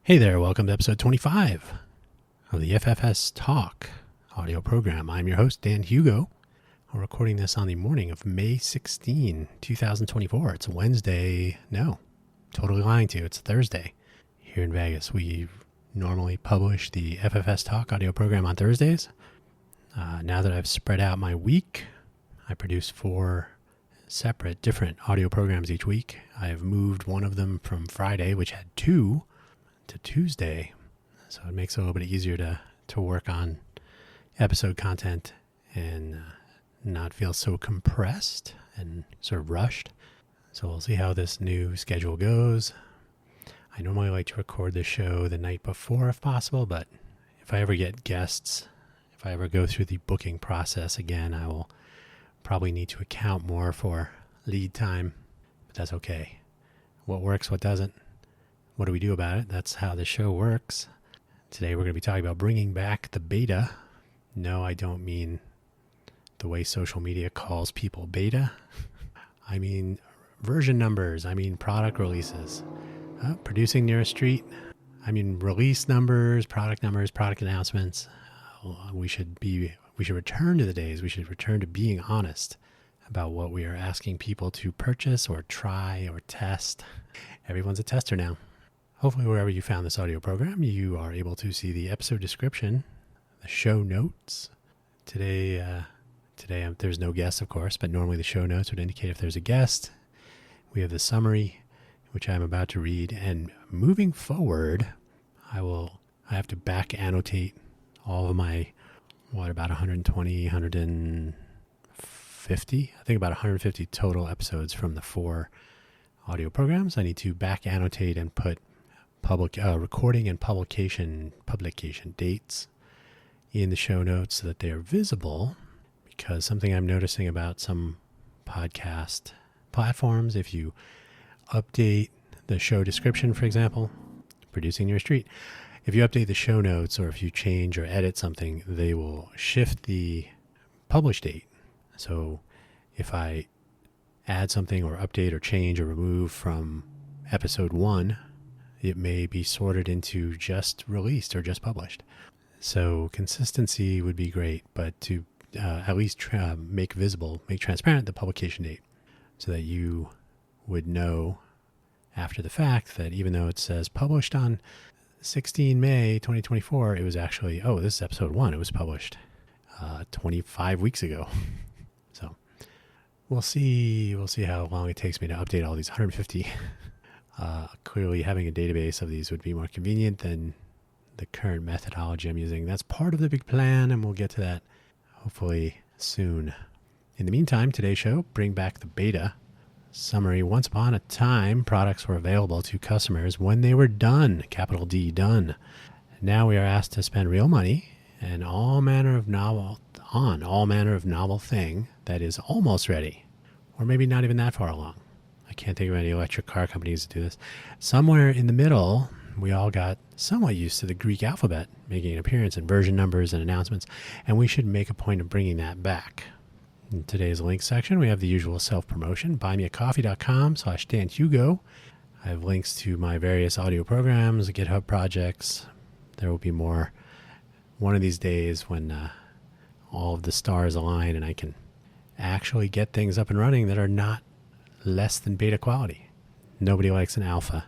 Hey there, welcome to episode 25 of the FFS Talk audio program. I'm your host, Dan Hugo. I'm recording this on the morning of May 16, 2024. It's Wednesday. No, totally lying to you. It's Thursday here in Vegas. We normally publish the FFS Talk audio program on Thursdays. Now that I've spread out my week, I produce 4 separate different audio programs each week. I have moved one of them from Friday, which had 2, to Tuesday, so it makes it a little bit easier to work on episode content and not feel so compressed and sort of rushed. So we'll see how this new schedule goes. I normally like to record the show the night before if possible, but if I ever get guests, if I ever go through the booking process again, I will probably need to account more for lead time, but that's okay. What works, what doesn't? What do we do about it? That's how the show works. Today we're going to be talking about bringing back the beta. No, I don't mean the way social media calls people beta. I mean version numbers. I mean product releases. Producing near a street. I mean release numbers, product announcements. We should return to the days. We should return to being honest about what we are asking people to purchase or try or test. Everyone's a tester now. Hopefully, wherever you found this audio program, you are able to see the episode description, the show notes. Today there's no guest, of course, but normally the show notes would indicate if there's a guest. We have the summary, which I'm about to read, and moving forward, I have to back annotate all of my, about 120, 150? I think about 150 total episodes from the 4 audio programs. I need to back annotate and put recording and publication dates in the show notes so that they are visible, because something I'm noticing about some podcast platforms, if you update the show description, for example, producing near a street, if you update the show notes or if you change or edit something, they will shift the publish date. So if I add something or update or change or remove from episode 1, it may be sorted into just released or just published. So consistency would be great, but to at least make transparent the publication date so that you would know after the fact that even though it says published on 16 May 2024, it was actually, this is episode 1. It was published 25 weeks ago. So we'll see how long it takes me to update all these 150. Clearly, having a database of these would be more convenient than the current methodology I'm using. That's part of the big plan, and we'll get to that hopefully soon. In the meantime, today's show, bring back the beta. Summary: once upon a time, products were available to customers when they were done, capital D, done. Now we are asked to spend real money and all manner of novel thing that is almost ready, or maybe not even that far along. I can't think of any electric car companies that do this. Somewhere in the middle, we all got somewhat used to the Greek alphabet making an appearance in version numbers and announcements, and we should make a point of bringing that back. In today's link section, we have the usual self-promotion, buymeacoffee.com/Dan Hugo. I have links to my various audio programs, GitHub projects. There will be more one of these days when all of the stars align and I can actually get things up and running that are not less than beta quality. Nobody likes an alpha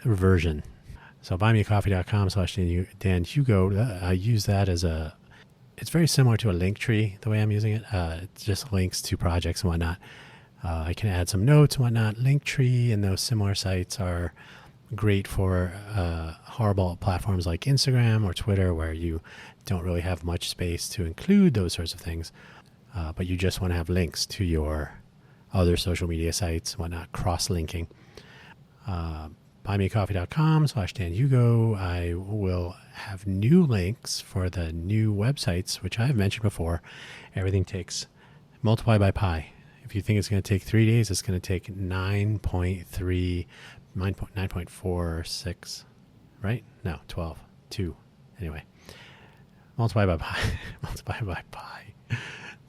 version. So buymeacoffee.com/Dan Hugo. I use that it's very similar to a link tree, the way I'm using it. It just links to projects and whatnot. I can add some notes and whatnot. Linktree and those similar sites are great for horrible platforms like Instagram or Twitter, where you don't really have much space to include those sorts of things, but you just want to have links to your other social media sites and whatnot, cross-linking. Buymeacoffee.com/Dan Hugo. I will have new links for the new websites, which I have mentioned before. Everything takes multiply by pi. If you think it's going to take 3 days, it's going to take 9.46, right? No, 12, 2. Anyway, multiply by pi.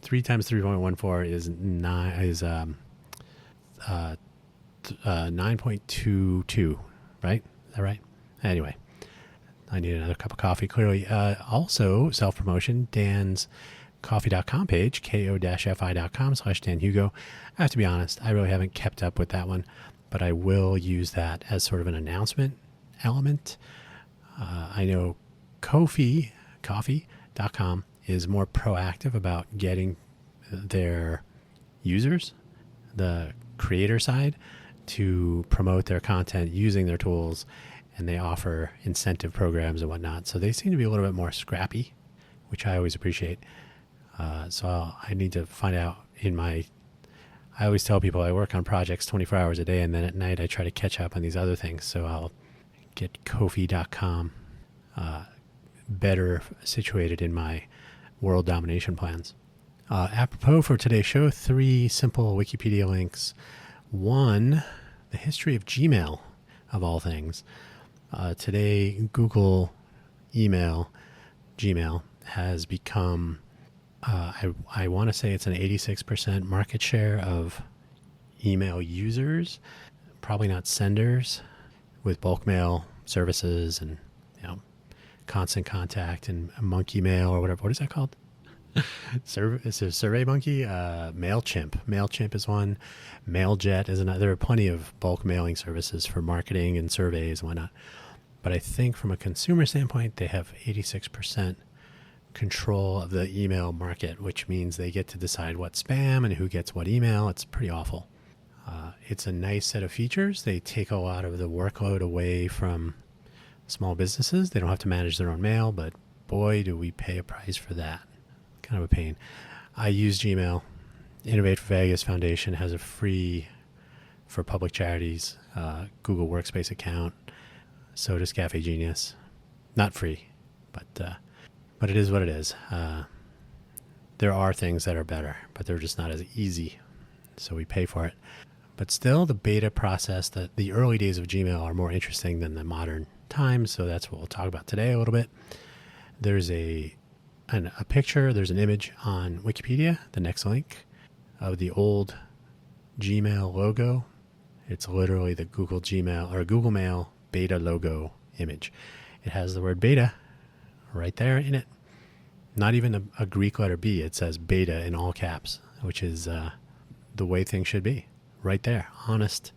3 times 3.14 is 9.22, right? Is that right? Anyway, I need another cup of coffee, clearly. Also, self-promotion, Dan's coffee.com page, ko-fi.com/Dan Hugo. I have to be honest, I really haven't kept up with that one, but I will use that as sort of an announcement element. I know coffee.com is more proactive about getting their users, the creator side, to promote their content using their tools, and they offer incentive programs and whatnot. So they seem to be a little bit more scrappy, which I always appreciate. So I need to find out I always tell people I work on projects 24 hours a day, and then at night I try to catch up on these other things. So I'll get Ko-fi.com better situated in my world domination plans. Apropos for today's show, 3 simple Wikipedia links. 1, the history of Gmail, of all things. Today, Google Gmail, has become, I want to say it's an 86% market share of email users, probably not senders, with bulk mail services and Constant Contact and Monkey Mail or whatever. What is that called? Is it Survey Monkey? MailChimp. MailChimp is one. MailJet is another. There are plenty of bulk mailing services for marketing and surveys and whatnot. But I think from a consumer standpoint, they have 86% control of the email market, which means they get to decide what spam and who gets what email. It's pretty awful. It's a nice set of features. They take a lot of the workload away from small businesses. They don't have to manage their own mail, but boy, do we pay a price for that. Kind of a pain. I use Gmail. Innovate for Vegas Foundation has a free, for public charities, Google Workspace account. So does Cafe Genius. Not free, but it is what it is. There are things that are better, but they're just not as easy. So we pay for it. But still, the beta process, the early days of Gmail are more interesting than the modern times. So that's what we'll talk about today a little bit. There's a picture, there's an image on Wikipedia, the next link, of the old Gmail logo. It's literally the Google Mail beta logo image. It has the word beta right there in it. Not even a Greek letter B. It says beta in all caps, which is the way things should be. Right there. Honest.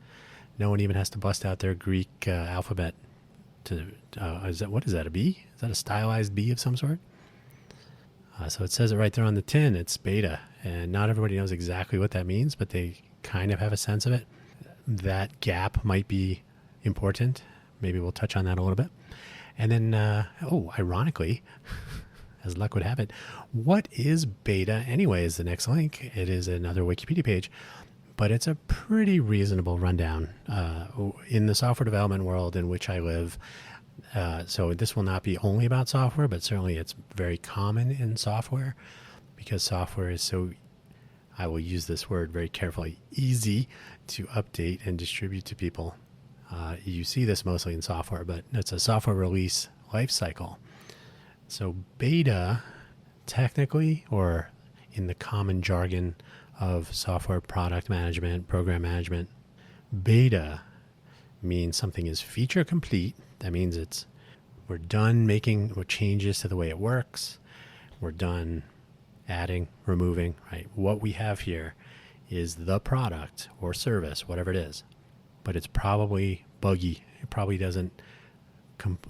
No one even has to bust out their Greek alphabet. What is that, a B? Is that a stylized B of some sort? So it says it right there on the tin. It's beta. And not everybody knows exactly what that means, but they kind of have a sense of it. That gap might be important. Maybe we'll touch on that a little bit. And then, ironically, as luck would have it, what is beta anyway is the next link. It is another Wikipedia page, but it's a pretty reasonable rundown in the software development world in which I live. So this will not be only about software, but certainly it's very common in software because software is so, I will use this word very carefully, easy to update and distribute to people. You see this mostly in software, but it's a software release life cycle. So beta, technically, or in the common jargon of software product management, program management, beta means something is feature complete. That means we're done making changes to the way it works. We're done adding, removing, right? What we have here is the product or service, whatever it is, but it's probably buggy. It probably doesn't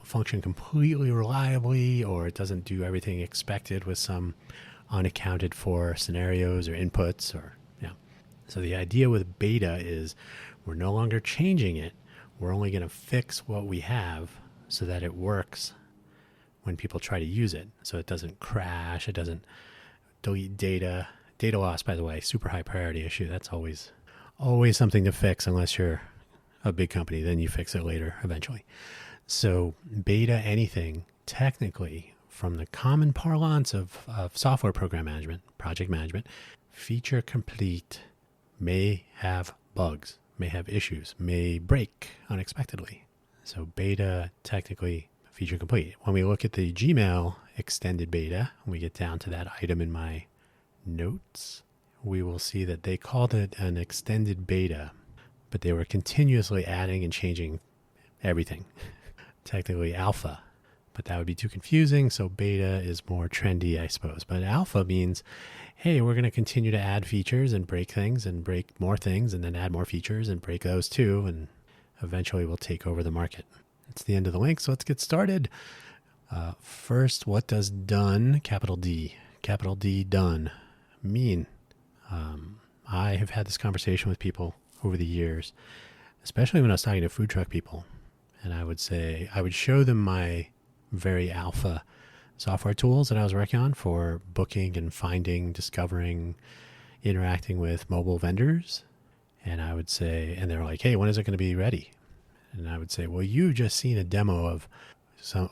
function completely reliably, or it doesn't do everything expected with some unaccounted for scenarios or inputs, or So the idea with beta is we're no longer changing it. We're only going to fix what we have so that it works when people try to use it. So it doesn't crash. It doesn't delete data. Data loss, by the way, super high priority issue. That's always something to fix unless you're a big company. Then you fix it later eventually. So beta anything, technically, from the common parlance of software program management, project management, feature complete, may have bugs, may have issues, may break unexpectedly. So beta, technically, feature complete. When we look at the Gmail extended beta, when we get down to that item in my notes, we will see that they called it an extended beta, but they were continuously adding and changing everything. Technically alpha, but that would be too confusing. So beta is more trendy, I suppose. But alpha means, hey, we're going to continue to add features and break things and break more things and then add more features and break those too. And eventually we'll take over the market. It's the end of the link. So let's get started. First, what does done, capital D, done mean? I have had this conversation with people over the years, especially when I was talking to food truck people. And I would show them my very alpha software tools that I was working on for booking and finding, discovering, interacting with mobile vendors. And I would say, and they're like, hey, when is it going to be ready? And I would say, well, you've just seen a demo of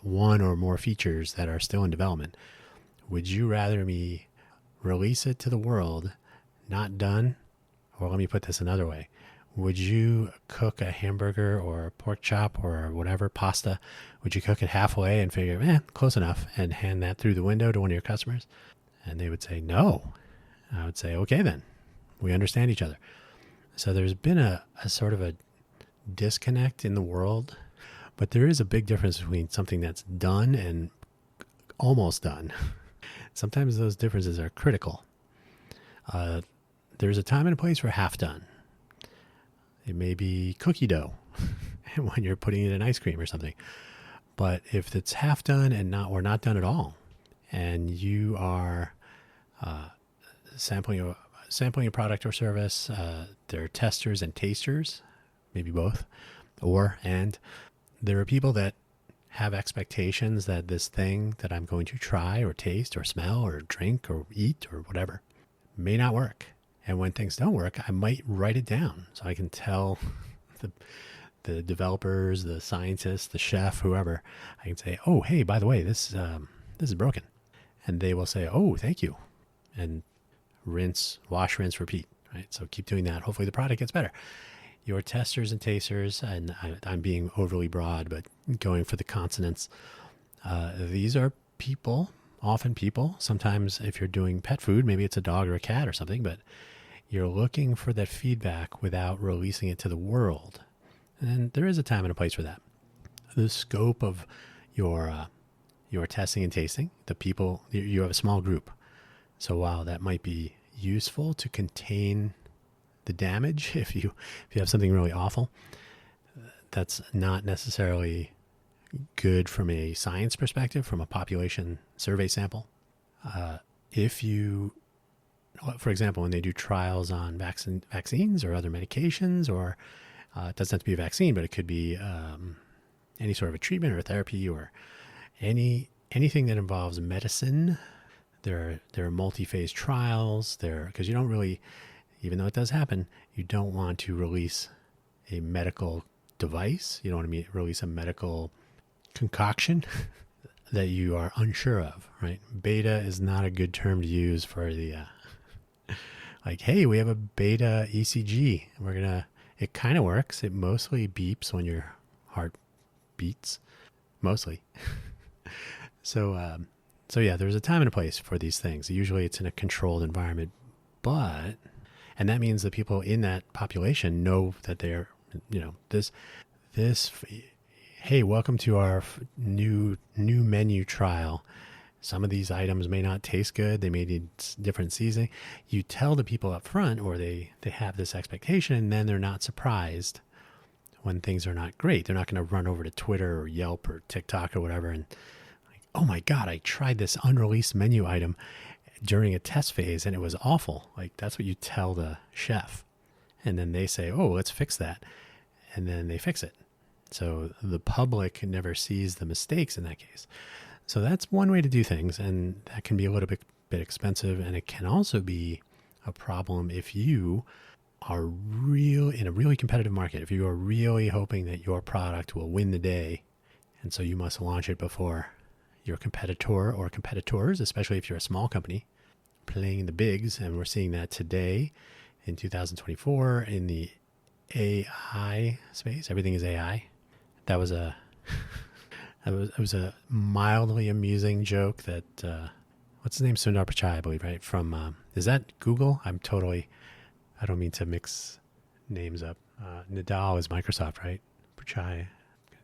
one or more features that are still in development. Would you rather me release it to the world, not done? Or let me put this another way. Would you cook a hamburger or a pork chop or whatever, pasta? Would you cook it halfway and figure, close enough, and hand that through the window to one of your customers? And they would say, no. I would say, okay, then. We understand each other. So there's been a sort of a disconnect in the world, but there is a big difference between something that's done and almost done. Sometimes those differences are critical. There's a time and a place for half done. It may be cookie dough when you're putting it in ice cream or something. But if it's half done and not done at all, and you are sampling a product or service, there are testers and tasters, maybe both, and there are people that have expectations that this thing that I'm going to try or taste or smell or drink or eat or whatever may not work. And when things don't work, I might write it down so I can tell the developers, the scientists, the chef, whoever. I can say, oh, hey, by the way, this is broken. And they will say, oh, thank you. And wash, rinse, repeat. Right? So keep doing that. Hopefully the product gets better. Your testers and tasters, and I'm being overly broad, but going for the consonants, these are people, often people. Sometimes if you're doing pet food, maybe it's a dog or a cat or something, but you're looking for that feedback without releasing it to the world. And there is a time and a place for that. The scope of your testing and tasting, the people, you have a small group. So while that might be useful to contain the damage, if you have something really awful, that's not necessarily good from a science perspective, from a population survey sample. For example, when they do trials on vaccines or other medications, or it doesn't have to be a vaccine, but it could be any sort of a treatment or a therapy or anything that involves medicine. There are multi-phase trials there, because you don't really, even though it does happen, you don't want to release a medical device. You don't want to release a medical concoction that you are unsure of, right? Beta is not a good term to use for the, like, hey, we have a beta ECG. It kind of works. It mostly beeps when your heart beats, mostly. So yeah, there's a time and a place for these things. Usually it's in a controlled environment, and that means the people in that population know that they're, hey, welcome to our new menu trial. Some of these items may not taste good. They may need different seasoning. You tell the people up front, or they have this expectation, and then they're not surprised when things are not great. They're not going to run over to Twitter or Yelp or TikTok or whatever and like, oh my God, I tried this unreleased menu item during a test phase and it was awful. Like, that's what you tell the chef. And then they say, oh, let's fix that. And then they fix it. So the public never sees the mistakes in that case. So that's one way to do things, and that can be a little bit expensive, and it can also be a problem if you are in a really competitive market, if you are really hoping that your product will win the day, and so you must launch it before your competitor or competitors, especially if you're a small company playing in the bigs, and we're seeing that today in 2024 in the AI space. Everything is AI. That was a... It was a mildly amusing joke that, what's his name? Sundar Pichai, I believe, right? From, is that Google? I don't mean to mix names up. Nadal is Microsoft, right? Pichai,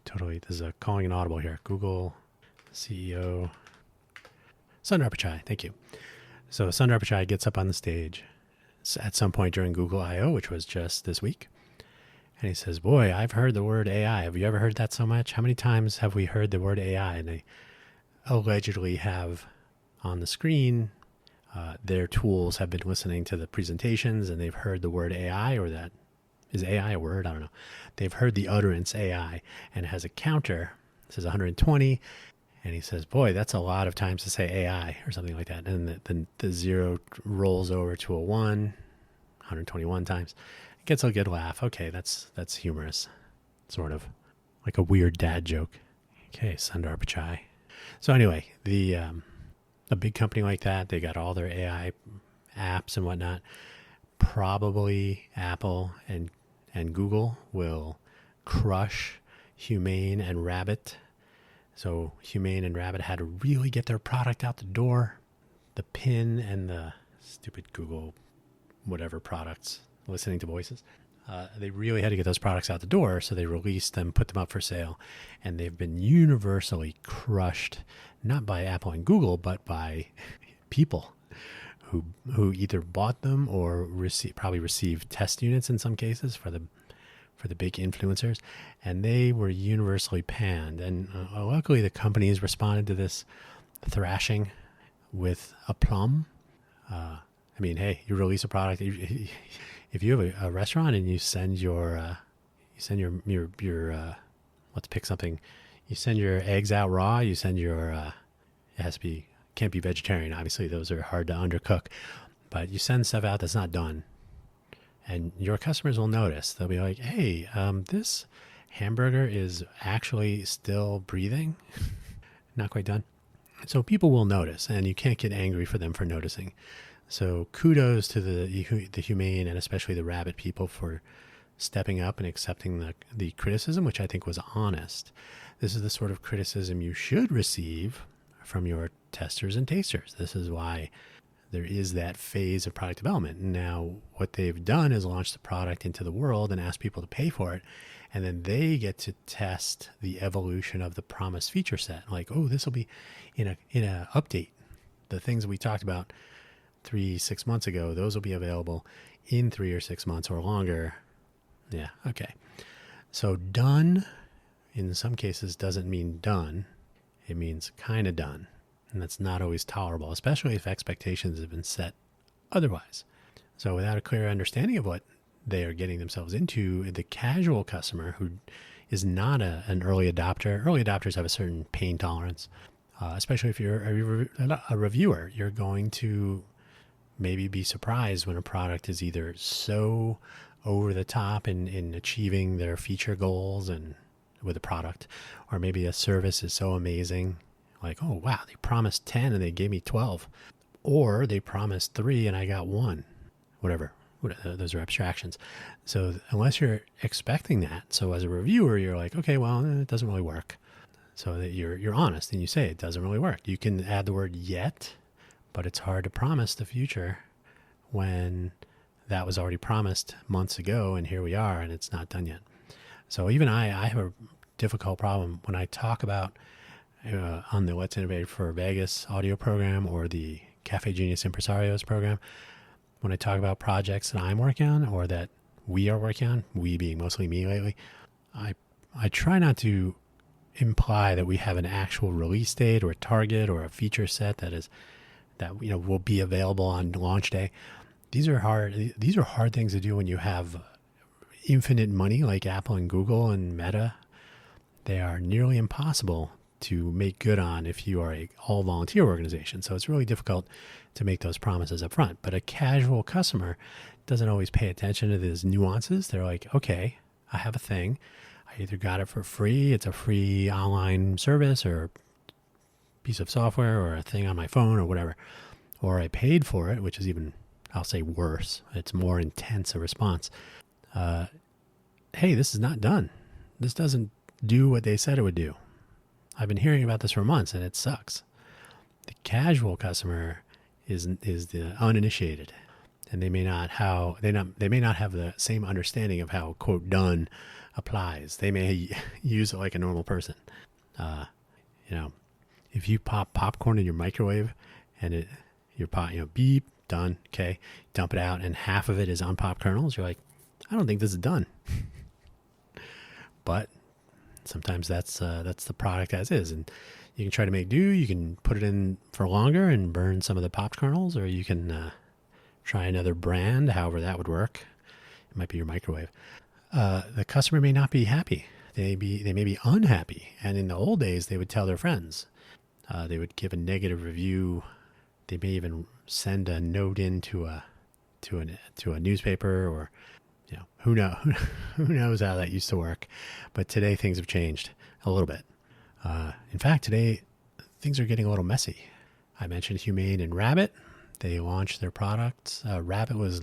totally, this is calling an audible here. Google, CEO Sundar Pichai. Thank you. So Sundar Pichai gets up on the stage at some point during Google I/O, which was just this week. And he says, boy, I've heard the word AI. Have you ever heard that so much? How many times have we heard the word AI? And they allegedly have on the screen, their tools have been listening to the presentations and they've heard the word AI, or that is AI a word? I don't know. They've heard the utterance AI, and it has a counter. It says 120. And he says, boy, that's a lot of times to say AI or something like that. And the zero rolls over to a 121 times. It gets a good laugh. Okay, that's humorous. Sort of like a weird dad joke. Okay, Sundar Pichai. So anyway, a big company like that, they got all their AI apps and whatnot. Probably Apple and Google will crush Humane and Rabbit. So Humane and Rabbit had to really get their product out the door. The Pin and the stupid Google whatever products, listening to voices. They really had to get those products out the door, so they released them, put them up for sale, and they've been universally crushed, not by Apple and Google, but by people who either bought them or probably received test units in some cases for the big influencers, and they were universally panned. And luckily, the companies responded to this thrashing with aplomb. I mean, hey, you release a product. If you have a restaurant and you send your let's pick something. You send your eggs out raw. You send your it has to be, can't be vegetarian. Obviously, those are hard to undercook. But you send stuff out that's not done. And your customers will notice. They'll be like, hey, this hamburger is actually still breathing. Not quite done. So people will notice, and you can't get angry for them for noticing. So kudos to the Humane and especially the Rabbit people for stepping up and accepting the criticism, which I think was honest. This is the sort of criticism you should receive from your testers and tasters. This is why there is that phase of product development. Now, what they've done is launch the product into the world and ask people to pay for it. And then they get to test the evolution of the promised feature set. Like, oh, this will be in a update. The things we talked about 3-6 months ago, those will be available in 3 or 6 months or longer. Yeah, okay. So done, in some cases, doesn't mean done. It means kind of done. And that's not always tolerable, especially if expectations have been set otherwise. So without a clear understanding of what they are getting themselves into, the casual customer who is not an early adopter, early adopters have a certain pain tolerance, especially if you're a reviewer. You're going to maybe be surprised when a product is either so over the top in achieving their feature goals and with a product, or maybe a service is so amazing. Like, oh, wow, they promised 10 and they gave me 12. Or they promised 3 and I got 1. Whatever. Those are abstractions. So unless you're expecting that, so as a reviewer, you're like, okay, well, it doesn't really work. So that you're honest and you say it doesn't really work. You can add the word yet, but it's hard to promise the future when that was already promised months ago and here we are and it's not done yet. So even I have a difficult problem when I talk about on the Let's Innovate for Vegas audio program or the Cafe Genius Impresarios program, when I talk about projects that I'm working on or that we are working on, we being mostly me lately, I try not to imply that we have an actual release date or a target or a feature set that will be available on launch day. These are hard things to do when you have infinite money like Apple and Google and Meta. They are nearly impossible to make good on if you are a all-volunteer organization. So it's really difficult to make those promises up front. But a casual customer doesn't always pay attention to these nuances. They're like, okay, I have a thing. I either got it for free, it's a free online service or piece of software or a thing on my phone or whatever, or I paid for it, which is even, I'll say, worse. It's more intense a response. Hey, this is not done. This doesn't do what they said it would do. I've been hearing about this for months and it sucks. The casual customer is the uninitiated, and they may not have the same understanding of how quote done applies. They may use it like a normal person. If you pop popcorn in your microwave and your pot, beep, done, okay, dump it out, and half of it is unpopped kernels, you're like, I don't think this is done. But sometimes that's the product as is, and you can try to make do. You can put it in for longer and burn some of the popped kernels, or you can try another brand. However, that would work. It might be your microwave. The customer may not be happy. They may be unhappy. And in the old days, they would tell their friends. They would give a negative review. They may even send a note to a newspaper, or who knows how that used to work. But today things have changed a little bit. In fact, today things are getting a little messy. I mentioned Humane and Rabbit. They launched their products. Rabbit was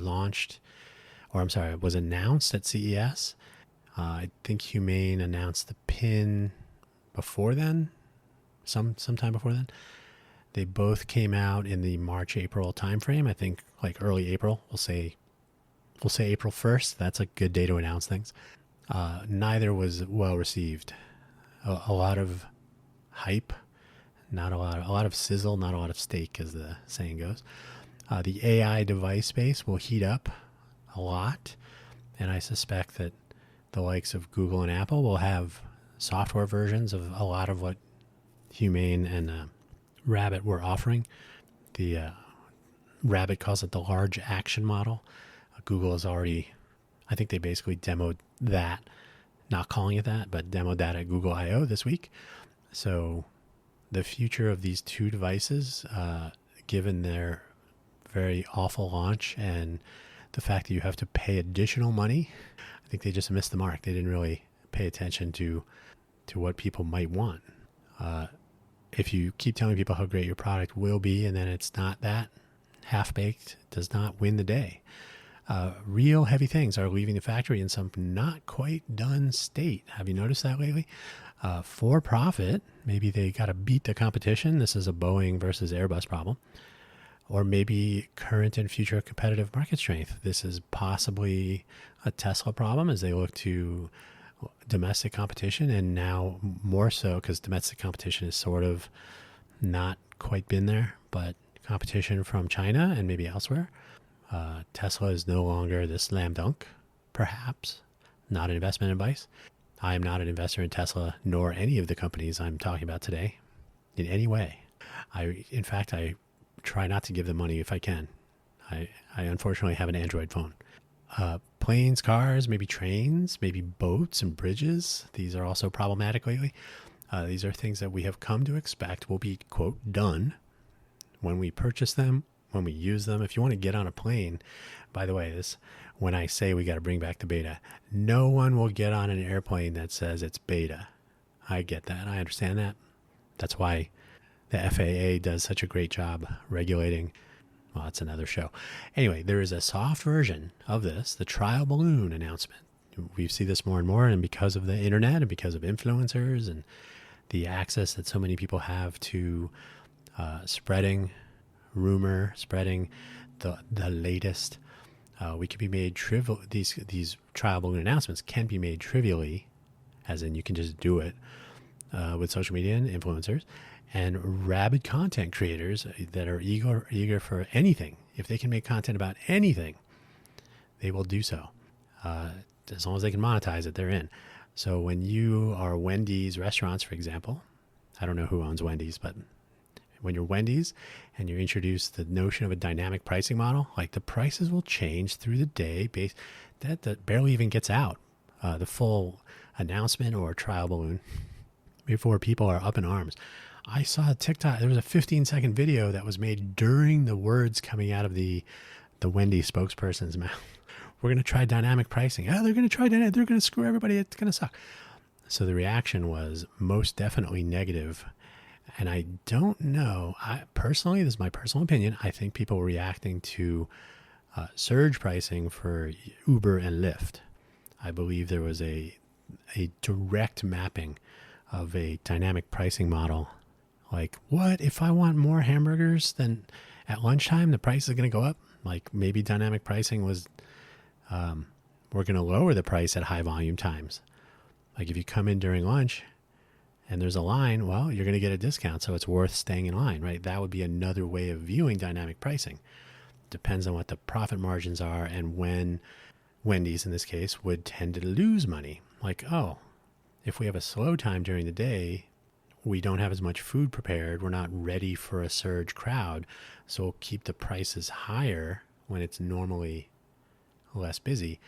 announced at CES. I think Humane announced the pin before then, sometime before then. They both came out in the March-April timeframe. I think like early April. We'll say April 1st. That's a good day to announce things. Neither was well received. A lot of hype, not a lot of sizzle, not a lot of steak, as the saying goes. The AI device space will heat up a lot, and I suspect that the likes of Google and Apple will have software versions of a lot of what Humane and Rabbit were offering. The Rabbit calls it the large action model. Google has already, I think they basically demoed that, not calling it that, but demoed that at Google I/O this week. So the future of these two devices, given their very awful launch and the fact that you have to pay additional money, I think they just missed the mark. They didn't really pay attention to what people might want. If you keep telling people how great your product will be and then it's not that, half-baked does not win the day. Real heavy things are leaving the factory in some not quite done state. Have you noticed that lately? For profit, maybe they got to beat the competition. This is a Boeing versus Airbus problem. Or maybe current and future competitive market strength. This is possibly a Tesla problem as they look to domestic competition, and now more so because domestic competition is sort of not quite been there, but competition from China and maybe elsewhere. Tesla is no longer the slam dunk, perhaps. Not an investment advice. I am not an investor in Tesla, nor any of the companies I'm talking about today in any way. In fact, I try not to give them money if I can. I unfortunately have an Android phone. Planes, cars, maybe trains, maybe boats and bridges. These are also problematic lately. These are things that we have come to expect will be, quote, done when we purchase them, when we use them. If you want to get on a plane, by the way, when I say we got to bring back the beta, no one will get on an airplane that says it's beta. I get that. I understand that. That's why the FAA does such a great job regulating. Well, that's another show. Anyway, there is a soft version of this, the trial balloon announcement. We see this more and more, and because of the internet and because of influencers and the access that so many people have to spreading rumor, spreading the latest, we can be made trivial. These trial balloon announcements can be made trivially, as in you can just do it with social media and influencers. And rabid content creators that are eager for anything. If they can make content about anything, they will do so. As long as they can monetize it, they're in. So when you are Wendy's restaurants, for example, I don't know who owns Wendy's, but when you're Wendy's and you introduce the notion of a dynamic pricing model, like the prices will change through the day, that barely even gets out, the full announcement or trial balloon, before people are up in arms. I saw a TikTok. There was a 15-second video that was made during the words coming out of the Wendy spokesperson's mouth. We're going to try dynamic pricing. Oh, they're going to try dynamic. They're going to screw everybody. It's going to suck. So the reaction was most definitely negative. And I don't know. Personally, this is my personal opinion. I think people were reacting to surge pricing for Uber and Lyft. I believe there was a direct mapping of a dynamic pricing model. Like, what if I want more hamburgers, then at lunchtime the price is going to go up? Like maybe dynamic pricing was, we're going to lower the price at high volume times. Like if you come in during lunch and there's a line, well, you're going to get a discount, so it's worth staying in line, right? That would be another way of viewing dynamic pricing. Depends on what the profit margins are and when Wendy's, in this case, would tend to lose money. Like, oh, if we have a slow time during the day, we don't have as much food prepared. We're not ready for a surge crowd. So we'll keep the prices higher when it's normally less busy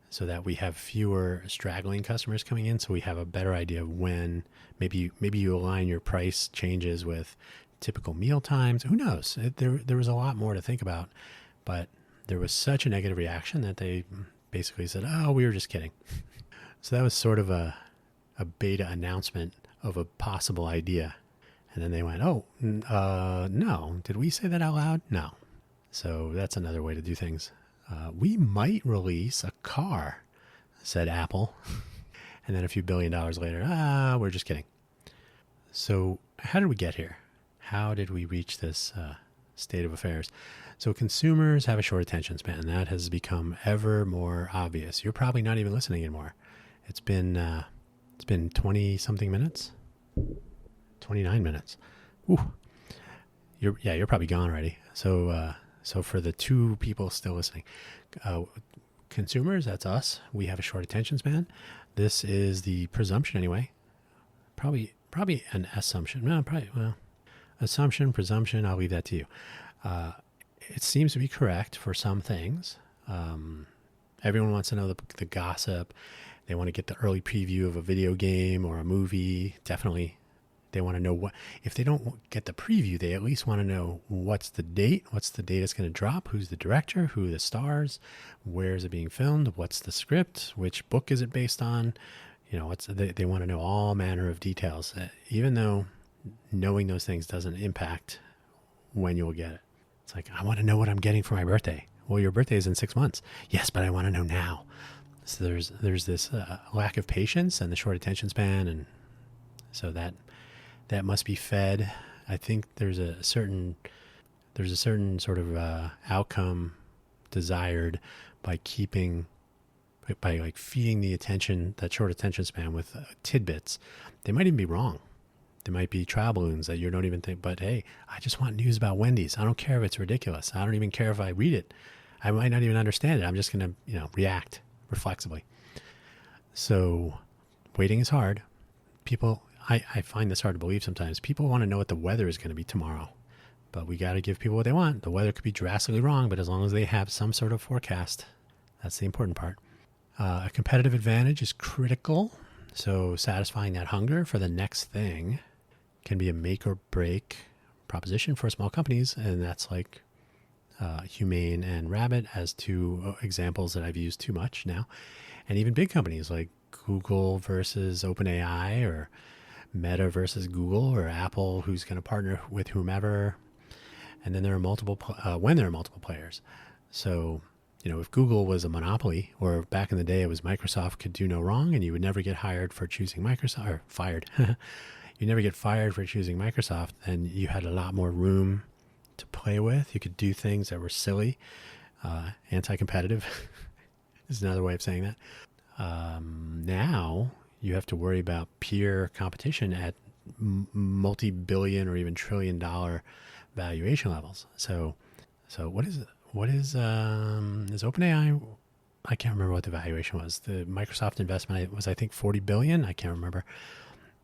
so that we have fewer straggling customers coming in. So we have a better idea of when maybe you align your price changes with typical meal times. Who knows? There was a lot more to think about, but there was such a negative reaction that they basically said, oh, we were just kidding. So that was sort of a beta announcement of a possible idea. And then they went, oh, no. Did we say that out loud? No. So that's another way to do things. We might release a car, said Apple. And then a few $1 billion later, we're just kidding. So how did we get here? How did we reach this state of affairs? So consumers have a short attention span. That has become ever more obvious. You're probably not even listening anymore. It's been 20 something minutes, 29 minutes. Ooh. You're probably gone already. So for the 2 people still listening, consumers, that's us. We have a short attention span. This is the presumption anyway. Probably an assumption. No, assumption, presumption. I'll leave that to you. It seems to be correct for some things. Everyone wants to know the gossip. They want to get the early preview of a video game or a movie. Definitely. They want to know if they don't get the preview, they at least want to know what's the date it's going to drop, who's the director, who are the stars, where is it being filmed, what's the script, which book is it based on. They want to know all manner of details, even though knowing those things doesn't impact when you'll get it. It's like, I want to know what I'm getting for my birthday. Well, your birthday is in 6 months. Yes, but I want to know now. So there's this lack of patience and the short attention span, and so that must be fed. I think there's a certain sort of outcome desired by feeding the attention, that short attention span, with tidbits. They might even be wrong. They might be trial balloons that you don't even think. But hey, I just want news about Wendy's. I don't care if it's ridiculous. I don't even care if I read it. I might not even understand it. I'm just going to react reflexively. So waiting is hard. People, I find this hard to believe sometimes. People want to know what the weather is going to be tomorrow, but we got to give people what they want. The weather could be drastically wrong, but as long as they have some sort of forecast, that's the important part. A competitive advantage is critical. So satisfying that hunger for the next thing can be a make or break proposition for small companies. And that's like Humane and Rabbit as 2 examples that I've used too much now. And even big companies like Google versus OpenAI, or Meta versus Google, or Apple, who's going to partner with whomever. And then there are multiple players. So, if Google was a monopoly, or back in the day it was Microsoft could do no wrong, and you would never get hired for choosing Microsoft, or fired. You never get fired for choosing Microsoft, and you had a lot more room to play with. You could do things that were silly, anti-competitive is another way of saying that. Now you have to worry about peer competition at multi-billion or even trillion-dollar valuation levels. So what is OpenAI? I can't remember what the valuation was. The Microsoft investment was, I think, 40 billion. I can't remember.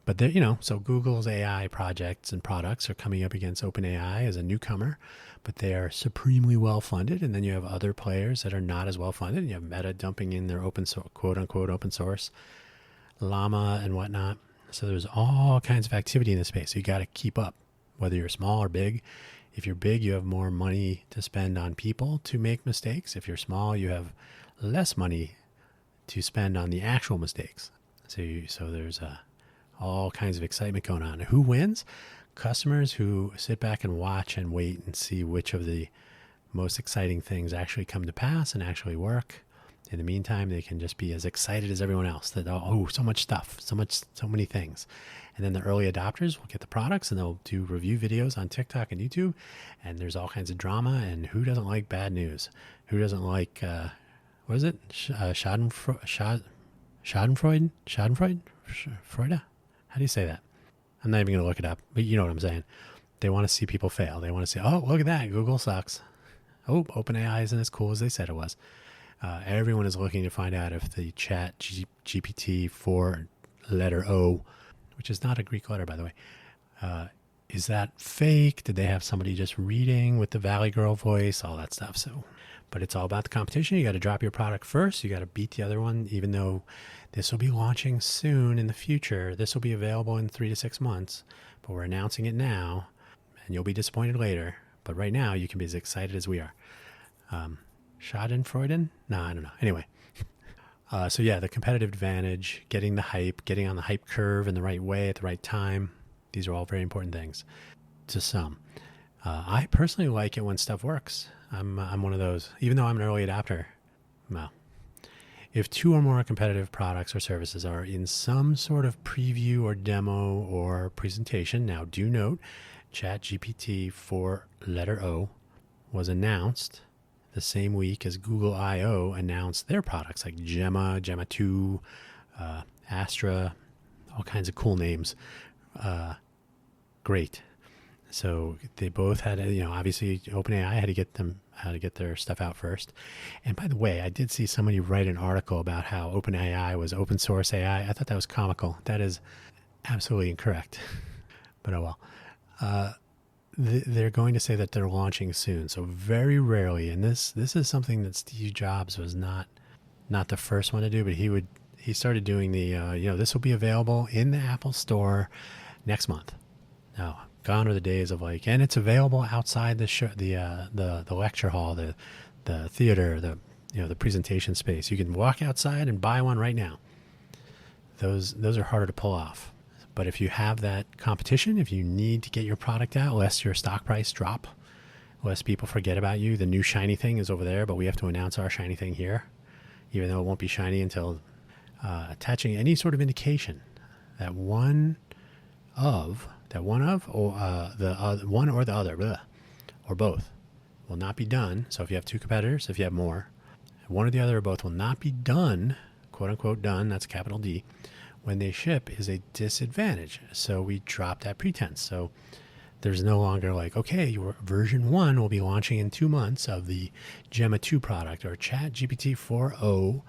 But so Google's AI projects and products are coming up against OpenAI as a newcomer, but they are supremely well funded. And then you have other players that are not as well funded. And you have Meta dumping in their open source, quote unquote, open source, Llama and whatnot. So there's all kinds of activity in this space. So you got to keep up, whether you're small or big. If you're big, you have more money to spend on people to make mistakes. If you're small, you have less money to spend on the actual mistakes. So there's all kinds of excitement going on. Who wins? Customers who sit back and watch and wait and see which of the most exciting things actually come to pass and actually work. In the meantime, they can just be as excited as everyone else that, oh, so much stuff, so many things. And then the early adopters will get the products and they'll do review videos on TikTok and YouTube. And there's all kinds of drama. And who doesn't like bad news? Who doesn't like, what is it? Schadenfreude? How do you say that? I'm not even going to look it up, but you know what I'm saying. They want to see people fail. They want to say, oh, look at that. Google sucks. Oh, OpenAI isn't as cool as they said it was. Everyone is looking to find out if the chat GPT 4 letter O, which is not a Greek letter, by the way, is that fake? Did they have somebody just reading with the Valley Girl voice? All that stuff. So, but it's all about the competition. You got to drop your product first. You got to beat the other one, even though this will be launching soon in the future. This will be available in 3 to 6 months, but we're announcing it now, and you'll be disappointed later. But right now, you can be as excited as we are. Schadenfreude? No, I don't know. Anyway. So yeah, the competitive advantage, getting the hype, getting on the hype curve in the right way at the right time. These are all very important things to some. I personally like it when stuff works. I'm one of those, even though I'm an early adopter. Well, if 2 or more competitive products or services are in some sort of preview or demo or presentation, now do note, ChatGPT 4 letter O was announced the same week as Google I/O announced their products like Gemma, Gemma 2, Astra, all kinds of cool names. Great. So they both had, obviously OpenAI had to get their stuff out first. And by the way, I did see somebody write an article about how OpenAI was open source AI. I thought that was comical. That is absolutely incorrect. But oh well. They're going to say that they're launching soon. So very rarely, and this is something that Steve Jobs was not the first one to do, but he started doing the, this will be available in the Apple Store next month. Now, gone are the days of and it's available outside the show, the lecture hall, the theater, the presentation space. You can walk outside and buy one right now. Those are harder to pull off. But if you have that competition, if you need to get your product out, lest your stock price drop, lest people forget about you, the new shiny thing is over there, but we have to announce our shiny thing here, even though it won't be shiny until attaching any sort of indication that one or the other, or both, will not be done. So if you have 2 competitors, if you have more, one or the other or both will not be done, quote unquote done, that's capital D, when they ship is a disadvantage. So we drop that pretense. So there's no longer okay, your version 1 will be launching in 2 months of the Gemma 2 product, or ChatGPT 4o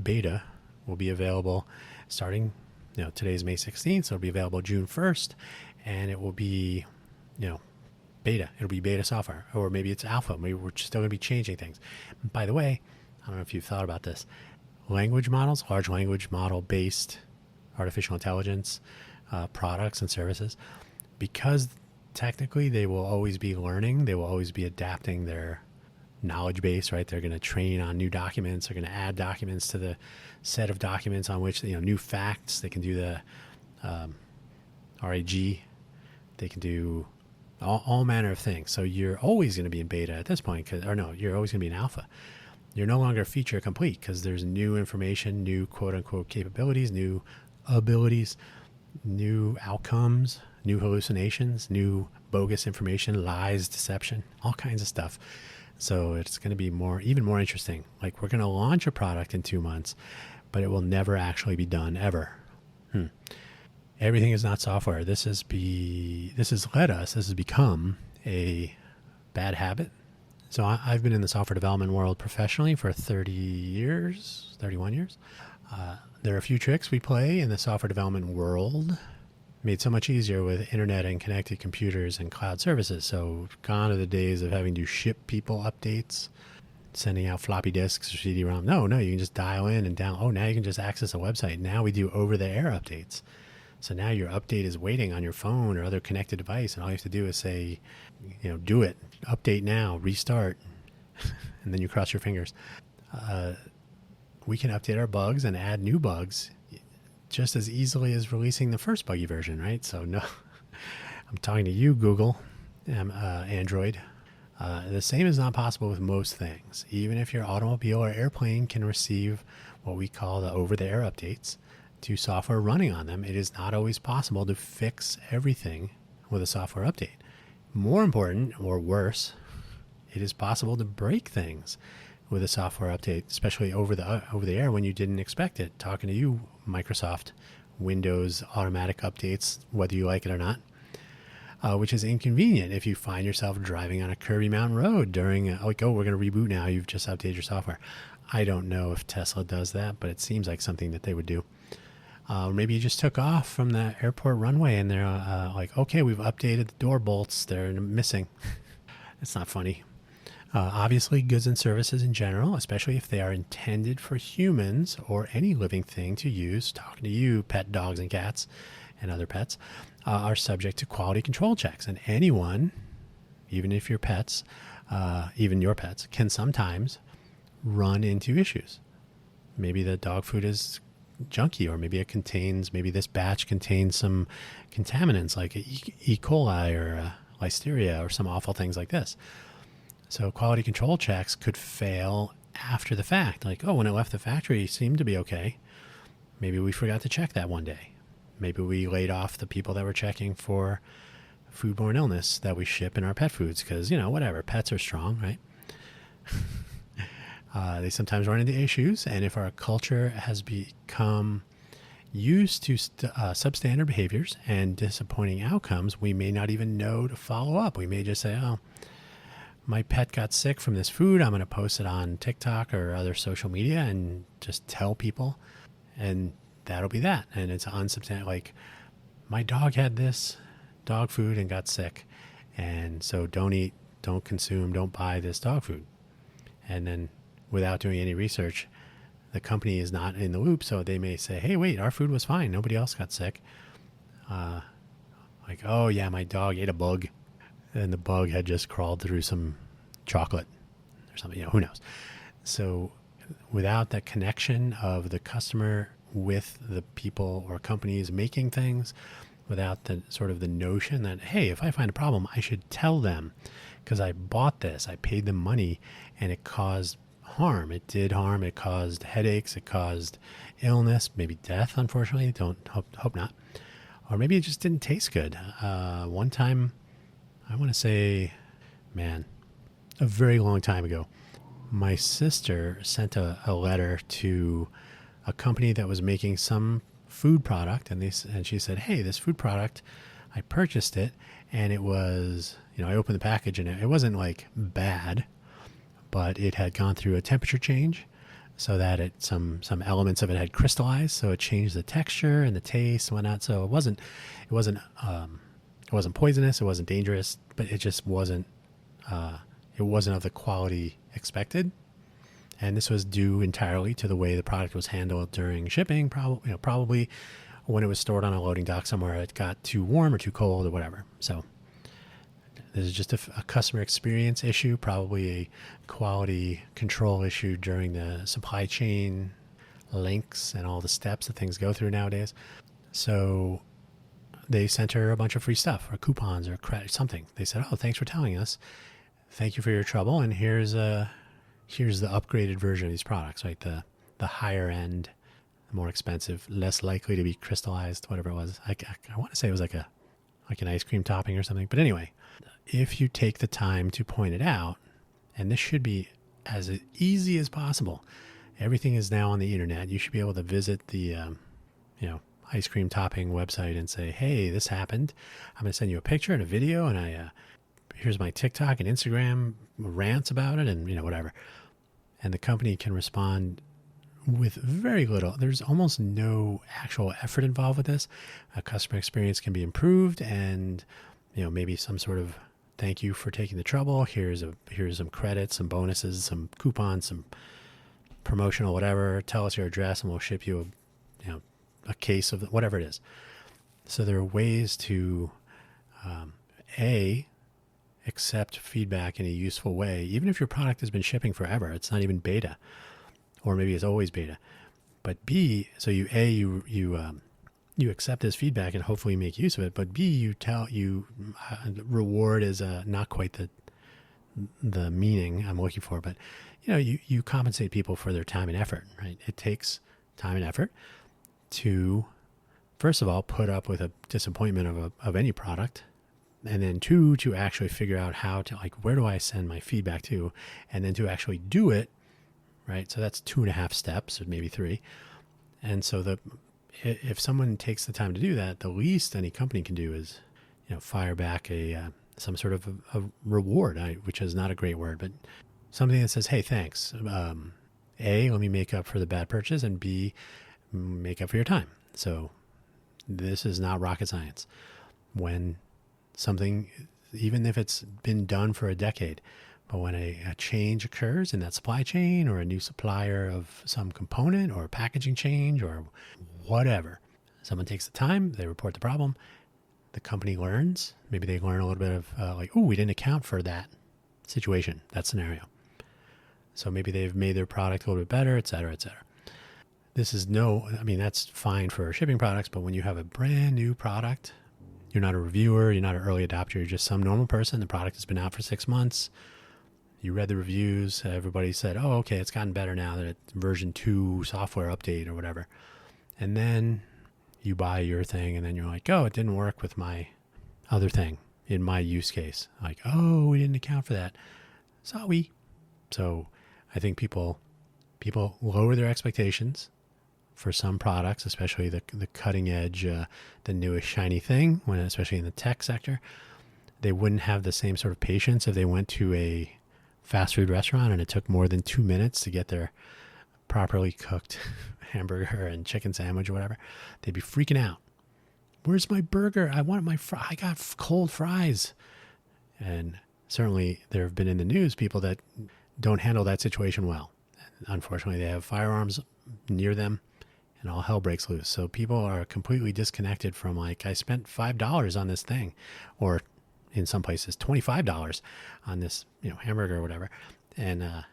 beta will be available starting, today's May 16th, so it'll be available June 1st, and it will be, beta. It'll be beta software, or maybe it's alpha. Maybe we're still going to be changing things. By the way, I don't know if you've thought about this. Language models, large language model based artificial intelligence products and services, because technically they will always be learning, they will always be adapting their knowledge base, right? They're going to train on new documents, they're going to add documents to the set of documents on which, new facts, they can do the RAG, they can do all manner of things. So you're always going to be in beta at this point, you're always going to be in alpha. You're no longer feature complete because there's new information, new quote unquote capabilities, new abilities, new outcomes, new hallucinations, new bogus information, lies, deception, all kinds of stuff. So it's going to be even more interesting. We're going to launch a product in 2 months, but it will never actually be done ever. Everything is not software. This has become a bad habit. So I've been in the software development world professionally for 31 years. There are a few tricks we play in the software development world, made so much easier with internet and connected computers and cloud services. So gone are the days of having to ship people updates, sending out floppy disks or CD-ROM. No, you can just dial in and down. Oh, now you can just access a website. Now we do over-the-air updates. So now your update is waiting on your phone or other connected device, and all you have to do is say, do it, update now, restart, and then you cross your fingers. We can update our bugs and add new bugs just as easily as releasing the first buggy version, right? So no, I'm talking to you, Google, Android. The same is not possible with most things. Even if your automobile or airplane can receive what we call the over-the-air updates to software running on them, it is not always possible to fix everything with a software update. More important, or worse, it is possible to break things with a software update, especially over the air when you didn't expect it. Talking to you, Microsoft, Windows automatic updates, whether you like it or not, which is inconvenient if you find yourself driving on a curvy mountain road during, like, oh, we're going to reboot now. You've just updated your software. I don't know if Tesla does that, but it seems like something that they would do. Maybe you just took off from the airport runway and they're like, okay, we've updated the door bolts. They're missing. It's not funny. Obviously, goods and services in general, especially if they are intended for humans or any living thing to use, talking to you, pet dogs and cats and other pets, are subject to quality control checks. And anyone, even if your pets, even your pets, can sometimes run into issues. Maybe the dog food is junky, or maybe this batch contains some contaminants like E. coli or listeria or some awful things like this. So quality control checks could fail after the fact. Like, oh, when it left the factory, it seemed to be okay. Maybe we forgot to check that one day. Maybe we laid off the people that were checking for foodborne illness that we ship in our pet foods because, whatever, pets are strong, right? They sometimes run into issues, and if our culture has become used to substandard behaviors and disappointing outcomes, we may not even know to follow up. We may just say, oh, my pet got sick from this food. I'm going to post it on TikTok or other social media and just tell people, and that'll be that. And it's unsubstantiated. Like, my dog had this dog food and got sick, and so don't eat, don't consume, don't buy this dog food. And then without doing any research, the company is not in the loop, so they may say, hey, wait, our food was fine. Nobody else got sick. Like, oh, yeah, my dog ate a bug, and the bug had just crawled through some chocolate or something. Who knows? So without that connection of the customer with the people or companies making things, without the sort of the notion that, hey, if I find a problem, I should tell them because I bought this, I paid them money, and it caused harm. It did harm. It caused headaches. It caused illness, maybe death, unfortunately. Hope not. Or maybe it just didn't taste good. One time, I want to say, man, a very long time ago, my sister sent a letter to a company that was making some food product, and she said, hey, this food product, I purchased it, and it was, I opened the package, and it wasn't like bad, but it had gone through a temperature change so that some elements of it had crystallized, so it changed the texture and the taste and whatnot. So it wasn't poisonous, it wasn't dangerous, but it just wasn't of the quality expected. And this was due entirely to the way the product was handled during shipping. Probably when it was stored on a loading dock somewhere, it got too warm or too cold or whatever. So this is just a customer experience issue, probably a quality control issue during the supply chain links and all the steps that things go through nowadays. So they sent her a bunch of free stuff or coupons or credit, something. They said, oh, thanks for telling us. Thank you for your trouble. And here's the upgraded version of these products, right? The higher end, the more expensive, less likely to be crystallized, whatever it was. I want to say it was like an ice cream topping or something. But anyway, if you take the time to point it out, and this should be as easy as possible. Everything is now on the internet. You should be able to visit the, ice cream topping website and say, hey, this happened. I'm going to send you a picture and a video, and here's my TikTok and Instagram rants about it, and whatever. And the company can respond with very little. There's almost no actual effort involved with this. A customer experience can be improved, and maybe some sort of thank you for taking the trouble. Here's some credits, some bonuses, some coupons, some promotional whatever. Tell us your address, and we'll ship you a case of whatever it is. So there are ways to accept feedback in a useful way, even if your product has been shipping forever. It's not even beta, or maybe it's always beta. But B, so you accept this feedback and hopefully make use of it. But B, you reward is not quite the meaning I'm looking for, but you compensate people for their time and effort, right? It takes time and effort to, first of all, put up with a disappointment of any product, and then two, to actually figure out how to, where do I send my feedback to, and then to actually do it, right? So that's 2.5 steps, or maybe 3. And so if someone takes the time to do that, the least any company can do is, fire back some sort of a reward, which is not a great word, but something that says, hey, thanks. A, let me make up for the bad purchase, and B, make up for your time. So this is not rocket science. When something, even if it's been done for a decade, but when a change occurs in that supply chain, or a new supplier of some component, or a packaging change, or whatever, someone takes the time, they report the problem, the company learns. Maybe they learn a little bit of we didn't account for that situation, that scenario. So maybe they've made their product a little bit better, et cetera, et cetera. That's fine for shipping products, but when you have a brand new product, you're not a reviewer, you're not an early adopter, you're just some normal person. The product has been out for 6 months. You read the reviews, everybody said, oh, okay, it's gotten better now that it's version 2 software update or whatever. And then you buy your thing, and then you're like, oh, it didn't work with my other thing in my use case. Like, oh, we didn't account for that. Sorry. So I think people lower their expectations for some products, especially the cutting edge, the newest shiny thing, especially in the tech sector. They wouldn't have the same sort of patience if they went to a fast food restaurant and it took more than 2 minutes to get their properly cooked hamburger and chicken sandwich or whatever. They'd be freaking out. Where's my burger? I want I got cold fries. And certainly there have been in the news people that don't handle that situation well. Unfortunately, they have firearms near them and all hell breaks loose. So people are completely disconnected from I spent $5 on this thing, or in some places $25 on this, hamburger or whatever, and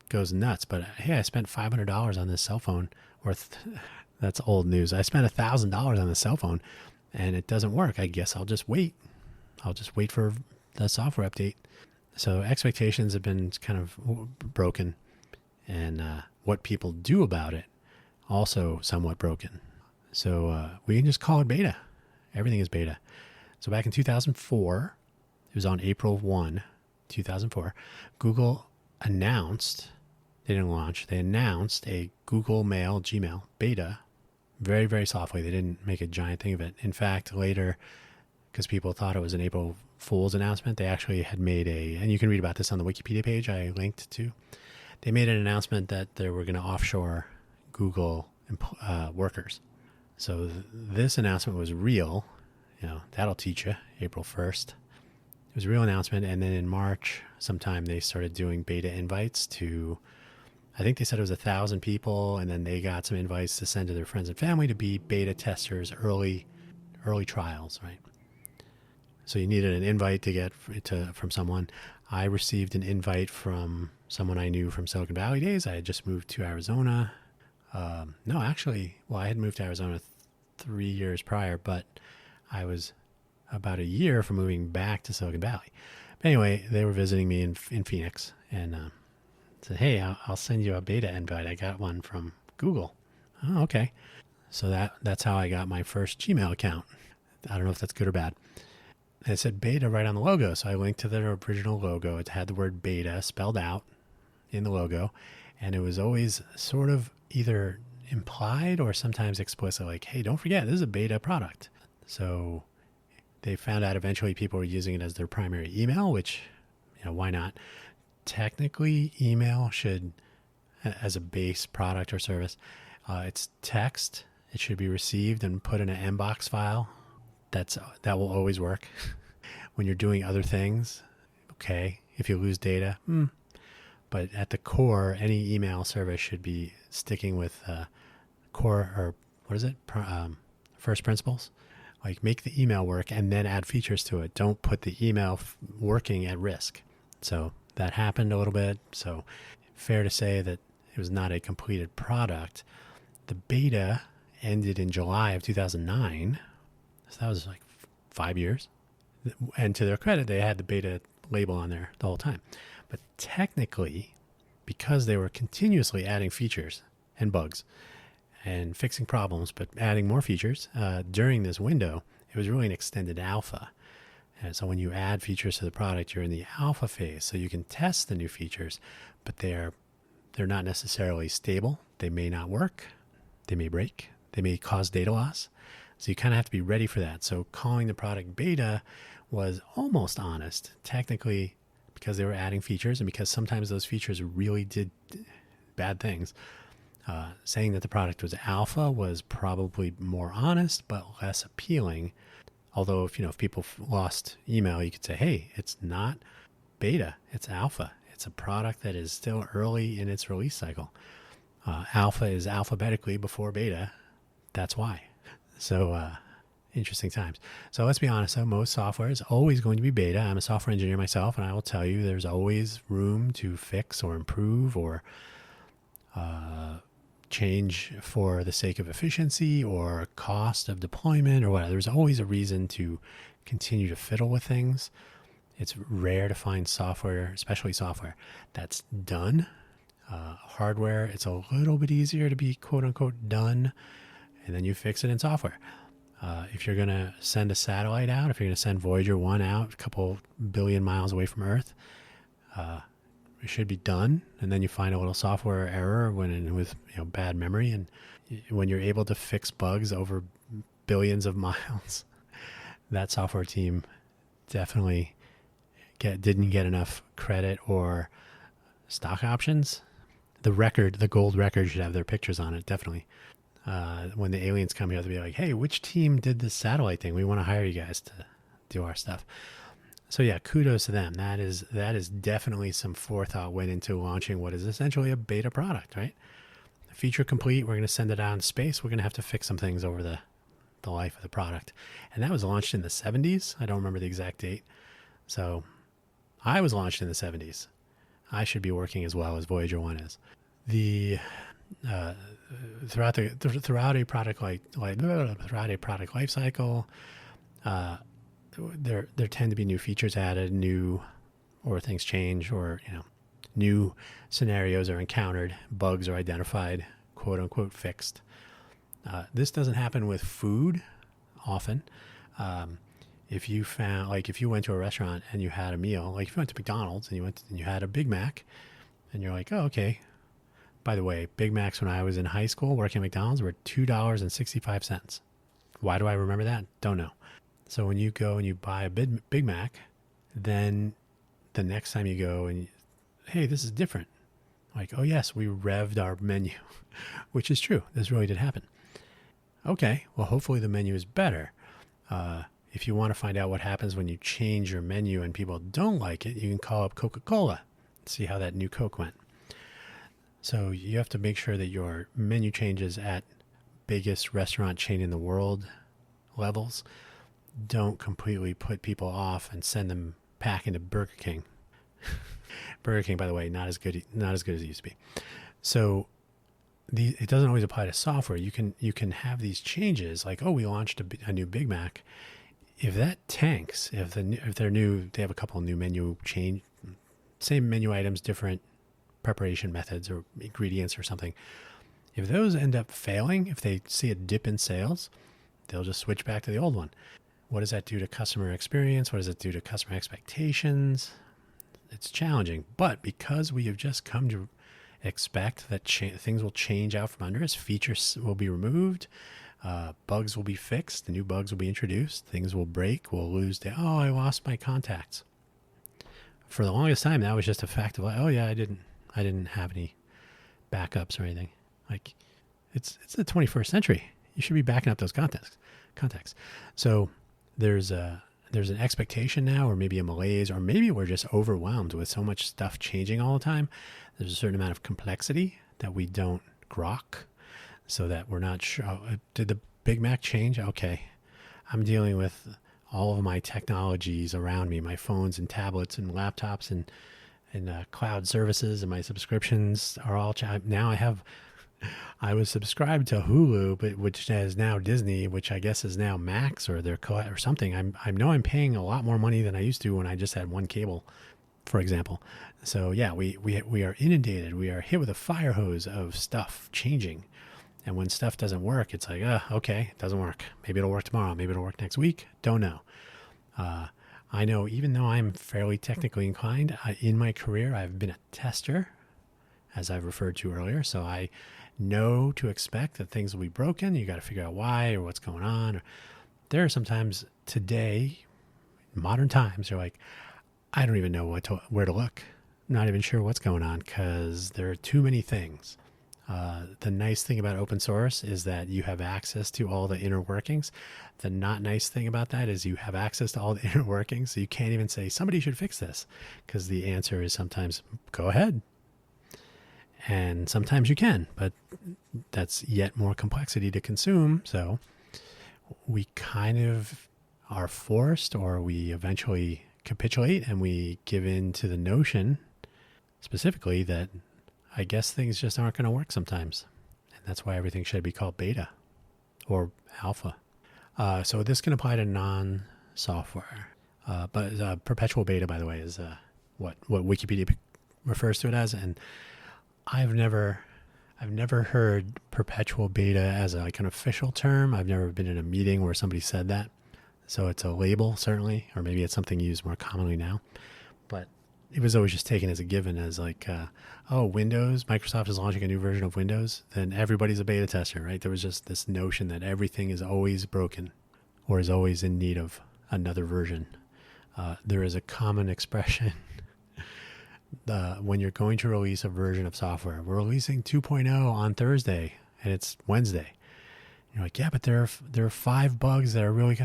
goes nuts. But hey, I spent $500 on this cell phone, or that's old news. I spent $1,000 on the cell phone and it doesn't work. I guess I'll just wait. I'll just wait for the software update. So expectations have been kind of broken, and what people do about it also somewhat broken. So we can just call it beta. Everything is beta. So back in 2004, it was on April 1, 2004, Google announced, they didn't launch, they announced a Google Mail, Gmail beta very, very softly. They didn't make a giant thing of it. In fact, later, because people thought it was an April Fool's announcement, they actually had made and you can read about this on the Wikipedia page I linked to. They made an announcement that they were going to offshore Google workers. So this announcement was real. That'll teach you, April 1st. It was a real announcement. And then in March, sometime they started doing beta invites to, I think they said it was 1,000 people. And then they got some invites to send to their friends and family to be beta testers, early trials, right? So you needed an invite to get from someone. I received an invite from someone I knew from Silicon Valley days. I had just moved to Arizona. I had moved to Arizona 3 years prior, but I was about a year from moving back to Silicon Valley. But anyway, they were visiting me in Phoenix and said, hey, I'll send you a beta invite. I got one from Google. Oh, okay. So that's how I got my first Gmail account. I don't know if that's good or bad. And it said beta right on the logo. So I linked to their original logo. It had the word beta spelled out in the logo. And it was always sort of either implied or sometimes explicit, like, hey, don't forget, this is a beta product. So they found out eventually people were using it as their primary email, which, why not? Technically, email should, as a base product or service, it's text. It should be received and put in an inbox file. That will always work. When you're doing other things, okay. If you lose data, but at the core, any email service should be sticking with core, or what is it? First principles. Like, make the email work and then add features to it. Don't put the email working at risk. So that happened a little bit. So fair to say that it was not a completed product. The beta ended in July of 2009. So that was like 5 years. And to their credit, they had the beta label on there the whole time. But technically, because they were continuously adding features and bugs and fixing problems, but adding more features during this window, it was really an extended alpha. And so when you add features to the product, you're in the alpha phase. So you can test the new features, but they're not necessarily stable. They may not work. They may break. they may cause data loss. So you kind of have to be ready for that. So calling the product beta was almost honest, technically, because they were adding features and because sometimes those features really did bad things. Saying that the product was alpha was probably more honest, but less appealing. Although if people lost email, you could say, hey, it's not beta, it's alpha. It's a product that is still early in its release cycle. Alpha is alphabetically before beta. That's why. So interesting times. So let's be honest, though, most software is always going to be beta. I'm a software engineer myself, and I will tell you there's always room to fix or improve or change for the sake of efficiency or cost of deployment or whatever. There's always a reason to continue to fiddle with things. It's rare to find software, especially software, that's done. Hardware, it's a little bit easier to be quote unquote done, and then you fix it in software. If you're going to send a satellite out, if you're going to send Voyager 1 out a couple billion miles away from Earth, it should be done. And then you find a little software error with bad memory. And when you're able to fix bugs over billions of miles, that software team definitely didn't get enough credit or stock options. The gold record should have their pictures on it, definitely. When the aliens come here, they'll be like, hey, which team did this satellite thing? We want to hire you guys to do our stuff. So yeah, kudos to them. That is definitely some forethought went into launching what is essentially a beta product, right? Feature complete. We're going to send it out in space. We're going to have to fix some things over the life of the product. And that was launched in the 70s. I don't remember the exact date. So I was launched in the 70s. I should be working as well as Voyager 1 is. Throughout a product life cycle, there tend to be new features added, or things change, or new scenarios are encountered, bugs are identified, quote unquote fixed. This doesn't happen with food often. If you went to a restaurant and you had a meal, like if you went to McDonald's and you had a Big Mac, and you're like, oh, okay. By the way, Big Macs when I was in high school working at McDonald's were $2.65. Why do I remember that? Don't know. So when you go and you buy a Big Mac, then the next time you go and, hey, this is different. Like, oh yes, we revved our menu, which is true. This really did happen. Okay, well, hopefully the menu is better. If you want to find out what happens when you change your menu and people don't like it, you can call up Coca-Cola and see how that new Coke went. So you have to make sure that your menu changes at biggest restaurant chain in the world levels don't completely put people off and send them back into Burger King. Burger King, by the way, not as good as it used to be. So it doesn't always apply to software. You can have these changes like, oh, we launched a new Big Mac. If that tanks, if they're new, they have a couple of new menu change, same menu items, different preparation methods or ingredients or something. If those end up failing, if they see a dip in sales, they'll just switch back to the old one. What does that do to customer experience? What does it do to customer expectations? It's challenging, but because we have just come to expect that things will change out from under us, features will be removed, bugs will be fixed, the new bugs will be introduced, things will break, we'll lose I lost my contacts. For the longest time, that was just a fact of like, oh yeah, I didn't have any backups or anything. Like, it's the 21st century. You should be backing up those contacts. So there's an expectation now, or maybe a malaise, or maybe we're just overwhelmed with so much stuff changing all the time. There's a certain amount of complexity that we don't grok, so that we're not sure. Oh, did the Big Mac change? Okay. I'm dealing with all of my technologies around me, my phones and tablets and laptops and cloud services, and my subscriptions are all now I was subscribed to Hulu, but which is now Disney, which I guess is now Max or or something. I know I'm paying a lot more money than I used to when I just had one cable, for example. So yeah, we are inundated. We are hit with a fire hose of stuff changing. And when stuff doesn't work, it's like, okay, it doesn't work. Maybe it'll work tomorrow. Maybe it'll work next week. Don't know. I know even though I'm fairly technically inclined, in my career, I've been a tester, as I've referred to earlier. So I know to expect that things will be broken. You got to figure out why or what's going on. There are sometimes today, modern times, you're like, I don't even know where to look. I'm not even sure what's going on because there are too many things. The nice thing about open source is that you have access to all the inner workings. The not nice thing about that is you have access to all the inner workings. So you can't even say somebody should fix this, because the answer is sometimes go ahead. And sometimes you can, but that's yet more complexity to consume. So we kind of are forced, or we eventually capitulate and we give in to the notion specifically that I guess things just aren't going to work sometimes. And that's why everything should be called beta or alpha. So this can apply to non-software. But perpetual beta, by the way, is what Wikipedia refers to it as. And I've never heard perpetual beta as like an official term. I've never been in a meeting where somebody said that. So it's a label, certainly, or maybe it's something used more commonly now. But it was always just taken as a given, as like, Windows, Microsoft is launching a new version of Windows, then everybody's a beta tester, right? There was just this notion that everything is always broken or is always in need of another version. There is a common expression when you're going to release a version of software. We're releasing 2.0 on Thursday, and it's Wednesday. You're like, yeah, but there are 5 bugs that are really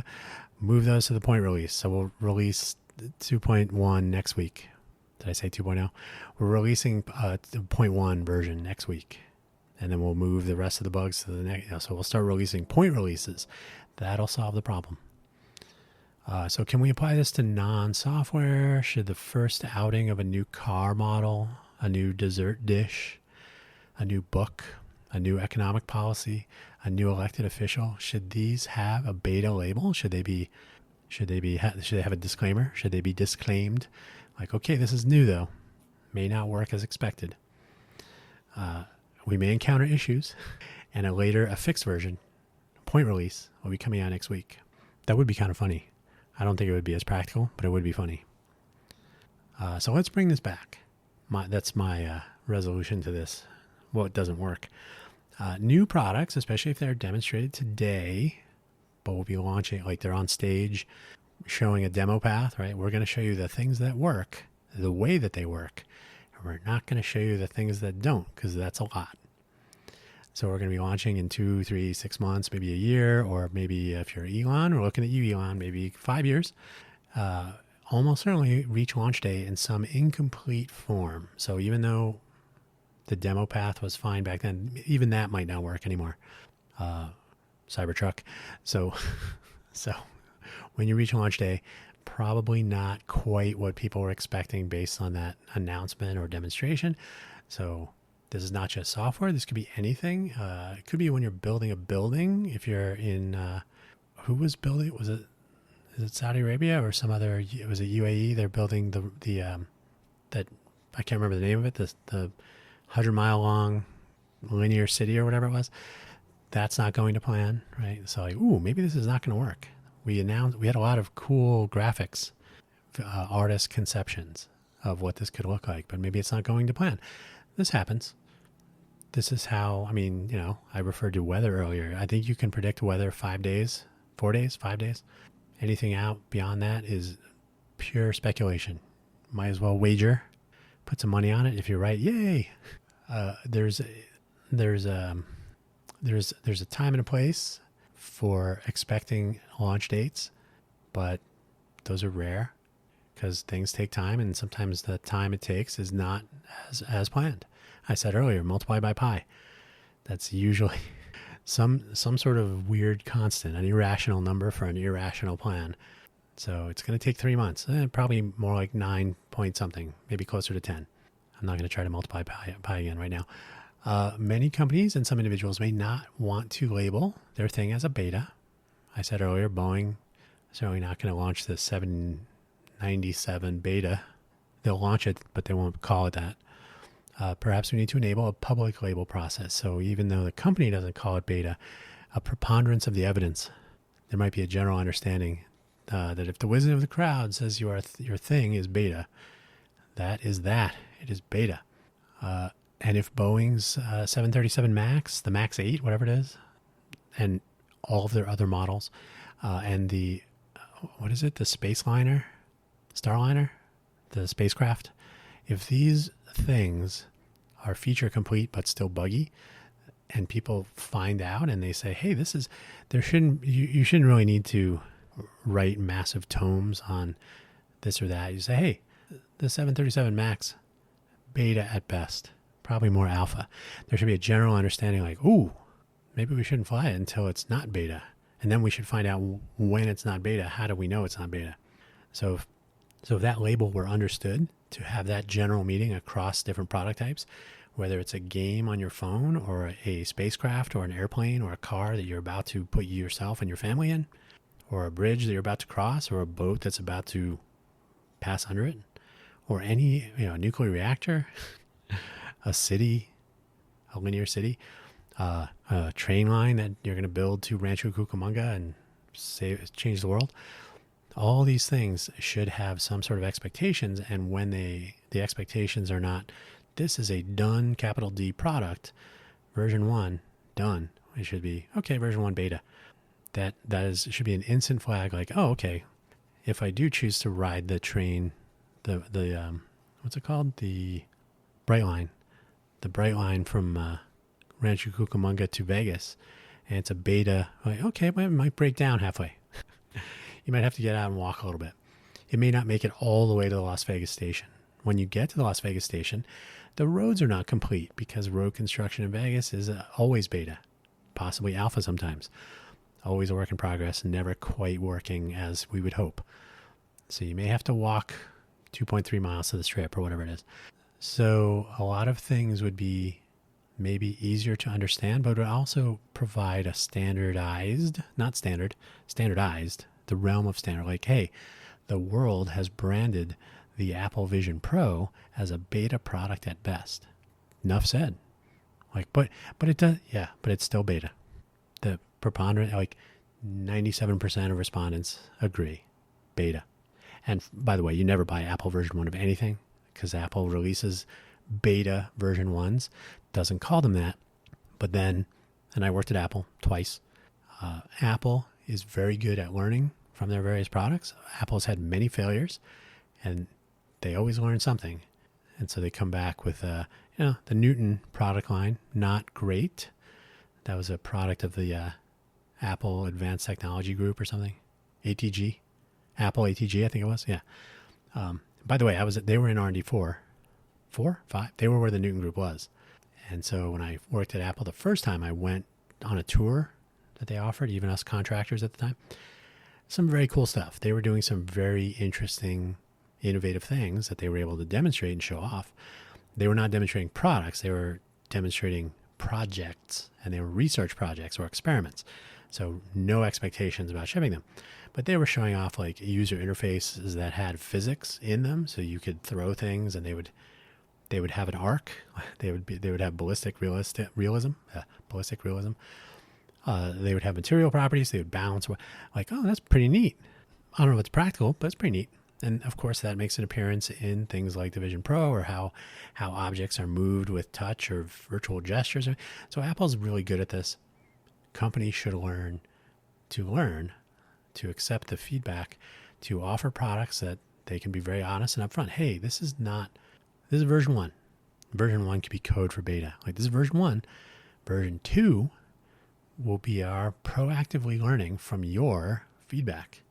move those to the point release. So we'll release 2.1 next week. Did I say 2.0? We're releasing the 0.1 version next week, and then we'll move the rest of the bugs to the next. So we'll start releasing point releases. That'll solve the problem. So can we apply this to non-software? Should the first outing of a new car model, a new dessert dish, a new book, a new economic policy, a new elected official, should these have a beta label? Should they have a disclaimer? Should they be disclaimed? Like, okay, this is new though. May not work as expected. We may encounter issues, and a fixed version, point release, will be coming out next week. That would be kind of funny. I don't think it would be as practical, but it would be funny. So let's bring this back. That's my resolution to this. Well, it doesn't work. New products, especially if they're demonstrated today, but we'll be launching, like they're on stage showing a demo path, right? We're going to show you the things that work, the way that they work. And we're not going to show you the things that don't, because that's a lot. So we're going to be launching in 2, 3, 6 months, maybe a year, or maybe if you're Elon, we're looking at you, Elon, maybe 5 years. Almost certainly reach launch day in some incomplete form. So even though the demo path was fine back then, even that might not work anymore. Cybertruck. So when you reach launch day, probably not quite what people were expecting based on that announcement or demonstration. So this is not just software. This could be anything. It could be when you're building a building. If you're in, who was building? Is it Saudi Arabia or some other? It was a UAE. They're building that I can't remember the name of it. The 100-mile long linear city or whatever it was. That's not going to plan, right? So like, maybe this is not going to work. We had a lot of cool graphics, artist conceptions of what this could look like, but maybe it's not going to plan. This happens. This is how, I referred to weather earlier. I think you can predict weather 5 days, 4 days, 5 days. Anything out beyond that is pure speculation. Might as well wager, put some money on it. If you're right, yay. There's a time and a place for expecting launch dates, but those are rare because things take time, and sometimes the time it takes is not as planned. I said earlier, multiply by pi. That's usually some sort of weird constant, an irrational number for an irrational plan. So it's going to take 3 months, probably more like 9 point something, maybe closer to 10. I'm not going to try to multiply pi again right now. Many companies and some individuals may not want to label their thing as a beta. I said earlier, Boeing is certainly not going to launch the 797 beta. They'll launch it, but they won't call it that. Perhaps we need to enable a public label process. So even though the company doesn't call it beta, a preponderance of the evidence, there might be a general understanding that if the wisdom of the crowd says your thing is beta, that is that. It is beta. And if Boeing's 737 MAX, the MAX 8, whatever it is, and all of their other models, and the, what is it, the Spaceliner, Starliner, the spacecraft, if these things are feature complete but still buggy, and people find out and they say, hey, this is, you shouldn't really need to write massive tomes on this or that. You say, hey, the 737 MAX, beta at best, probably more alpha. There should be a general understanding like, ooh, maybe we shouldn't fly it until it's not beta. And then we should find out when it's not beta. How do we know it's not beta? So if that label were understood, to have that general meeting across different product types, whether it's a game on your phone or a spacecraft or an airplane or a car that you're about to put yourself and your family in, or a bridge that you're about to cross, or a boat that's about to pass under it, or any nuclear reactor, a city, a linear city, a train line that you're going to build to Rancho Cucamonga and change the world. All these things should have some sort of expectations, and when the expectations are not, this is a done capital D product, version 1 done. It should be, okay, version 1 beta. That should be an instant flag, like, oh, okay, if I do choose to ride the train, the what's it called, the Bright Line from Rancho Cucamonga to Vegas, and it's a beta, like, okay, but it might break down halfway. You might have to get out and walk a little bit. It may not make it all the way to the Las Vegas station. When you get to the Las Vegas station, the roads are not complete because road construction in Vegas is always beta, possibly alpha sometimes. Always a work in progress, never quite working as we would hope. So you may have to walk 2.3 miles to the strip or whatever it is. So a lot of things would be maybe easier to understand, but would also provide a standardized, the realm of standard. Like, hey, the world has branded the Apple Vision Pro as a beta product at best. Enough said. Like, but it does, yeah, but it's still beta. The preponderant, like 97% of respondents agree, beta. And by the way, you never buy Apple version 1 of anything because Apple releases beta version 1s, doesn't call them that. But then, and I worked at Apple twice, Apple is very good at learning from their various products. Apple's had many failures, and they always learn something. And so they come back with, the Newton product line, not great. That was a product of the Apple Advanced Technology Group or something, ATG, Apple ATG, I think it was. Yeah. By the way, they were in R&D 4, 5. They were where the Newton Group was. And so when I worked at Apple the first time, I went on a tour that they offered, even us contractors at the time. Some very cool stuff. They were doing some very interesting, innovative things that they were able to demonstrate and show off. They were not demonstrating products. They were demonstrating projects, and they were research projects or experiments. So no expectations about shipping them. But they were showing off like user interfaces that had physics in them, so you could throw things and they would have an arc. They would have ballistic realism. They would have material properties. They would bounce. Like, oh, that's pretty neat. I don't know if it's practical, but it's pretty neat. And of course, that makes an appearance in things like the Vision Pro, or how objects are moved with touch or virtual gestures. So Apple's really good at this. Companies should learn to accept the feedback, to offer products that they can be very honest and upfront. Hey, this is version 1. Version 1 could be code for beta. Like, this is version 1. Version 2 will be our proactively learning from your feedback.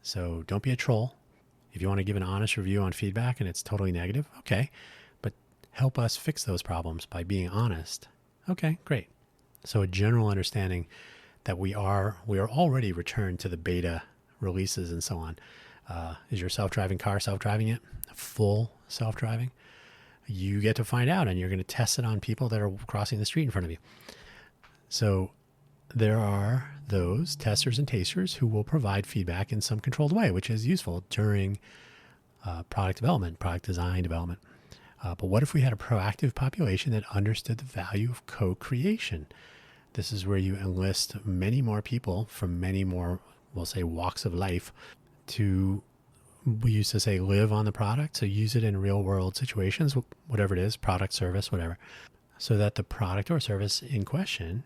So don't be a troll. If you want to give an honest review on feedback and it's totally negative, okay, but help us fix those problems by being honest. Okay, great. So a general understanding that we are already returned to the beta releases and so on. Is your self-driving car self-driving yet? Full self-driving? You get to find out, and you're going to test it on people that are crossing the street in front of you. So there are those testers and tasters who will provide feedback in some controlled way, which is useful during product development, product design development. But what if we had a proactive population that understood the value of co-creation? This is where you enlist many more people from many more, we'll say, walks of life to, we used to say, live on the product. So use it in real world situations, whatever it is, product, service, whatever. so that the product or service in question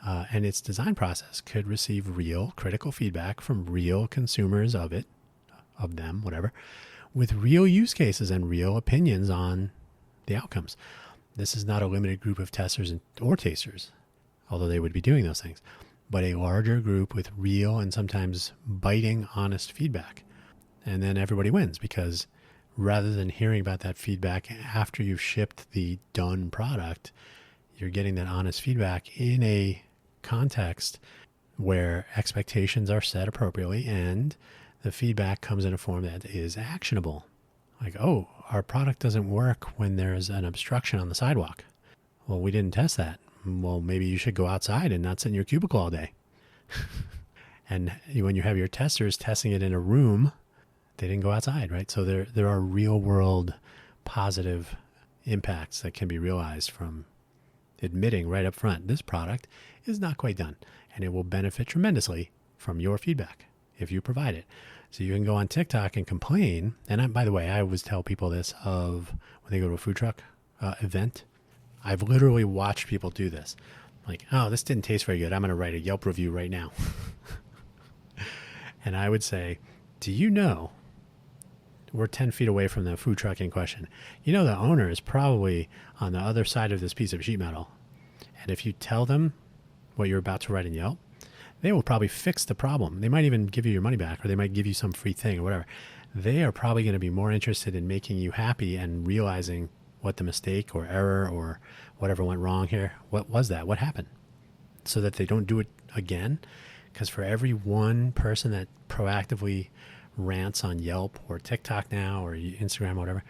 and its design process could receive real critical feedback from real consumers of it, of them, whatever, with real use cases and real opinions on the outcomes. This is not a limited group of testers or tasters, although they would be doing those things, but a larger group with real and sometimes biting, honest feedback. And then everybody wins, because rather than hearing about that feedback after you've shipped the done product, you're getting that honest feedback in a context where expectations are set appropriately and the feedback comes in a form that is actionable. Like, oh, our product doesn't work when there's an obstruction on the sidewalk. Well, we didn't test that. Well, maybe you should go outside and not sit in your cubicle all day. And when you have your testers testing it in a room, they didn't go outside, right? So there are real world positive impacts that can be realized from admitting right up front, this product is not quite done, and it will benefit tremendously from your feedback if you provide it. So you can go on TikTok and complain. And by the way, I always tell people this of when they go to a food truck event. I've literally watched people do this. Like, oh, this didn't taste very good. I'm going to write a Yelp review right now. And I would say, do you know, we're 10 feet away from the food truck in question. You know, the owner is probably on the other side of this piece of sheet metal. And if you tell them what you're about to write in Yelp, they will probably fix the problem. They might even give you your money back, or they might give you some free thing or whatever. They are probably going to be more interested in making you happy and realizing what the mistake or error or whatever went wrong here. What was that? What happened? So that they don't do it again. Because for every one person that proactively rants on Yelp or TikTok now or Instagram or whatever,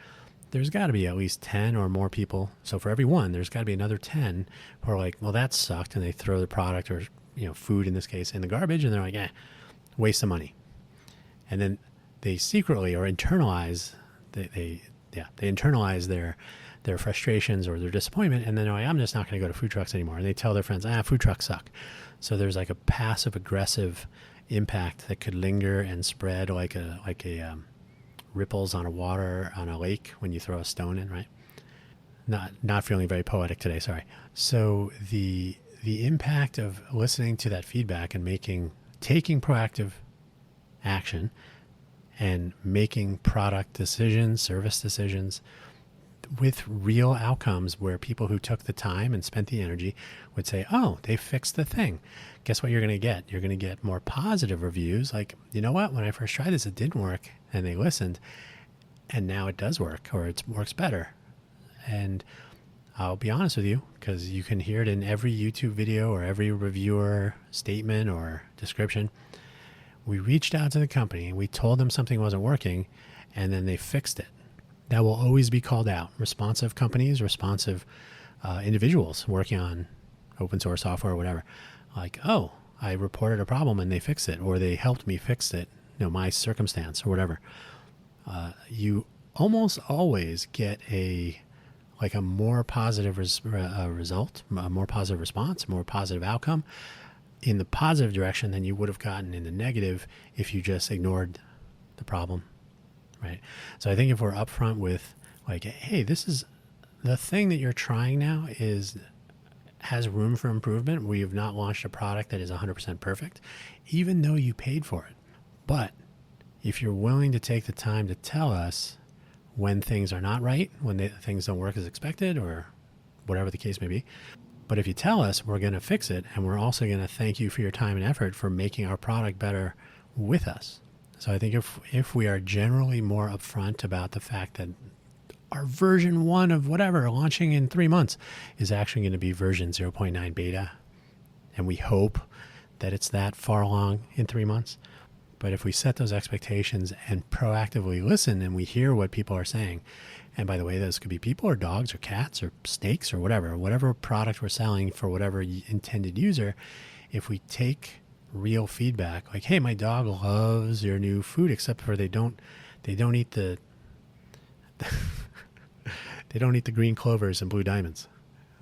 there's got to be at least 10 or more people. So for every one, there's got to be another 10 who are like, well, that sucked. And they throw the product or, food in this case in the garbage. And they're like, waste of money. And then they secretly or internalize, they internalize their frustrations or their disappointment. And then they're like, I'm just not going to go to food trucks anymore. And they tell their friends, food trucks suck. So there's like a passive aggressive impact that could linger and spread like a ripples on a lake when you throw a stone in, right? Not feeling very poetic today, sorry. So the impact of listening to that feedback and taking proactive action and making product decisions, service decisions with real outcomes where people who took the time and spent the energy would say, oh, they fixed the thing. Guess what you're going to get? You're going to get more positive reviews. Like, you know what? When I first tried this, it didn't work. And they listened. And now it does work, or it works better. And I'll be honest with you, because you can hear it in every YouTube video or every reviewer statement or description. We reached out to the company and we told them something wasn't working, and then they fixed it. That will always be called out. Responsive companies, responsive individuals working on open source software or whatever. Like, oh, I reported a problem and they fixed it, or they helped me fix it, my circumstance or whatever. You almost always get a more positive result, a more positive response, a more positive outcome in the positive direction than you would have gotten in the negative if you just ignored the problem. Right. So I think if we're upfront with like, hey, this is the thing that you're trying now has room for improvement. We have not launched a product that is 100% perfect, even though you paid for it. But if you're willing to take the time to tell us when things are not right, when things don't work as expected, or whatever the case may be, but if you tell us, we're going to fix it, and we're also going to thank you for your time and effort for making our product better with us. So I think if we are generally more upfront about the fact that our version 1 of whatever launching in 3 months is actually going to be version 0.9 beta, and we hope that it's that far along in 3 months. But if we set those expectations and proactively listen and we hear what people are saying, and by the way, those could be people or dogs or cats or snakes or whatever product we're selling for whatever intended user, if we take real feedback, like, hey, my dog loves your new food, except for they don't eat the they don't eat the green clovers and blue diamonds.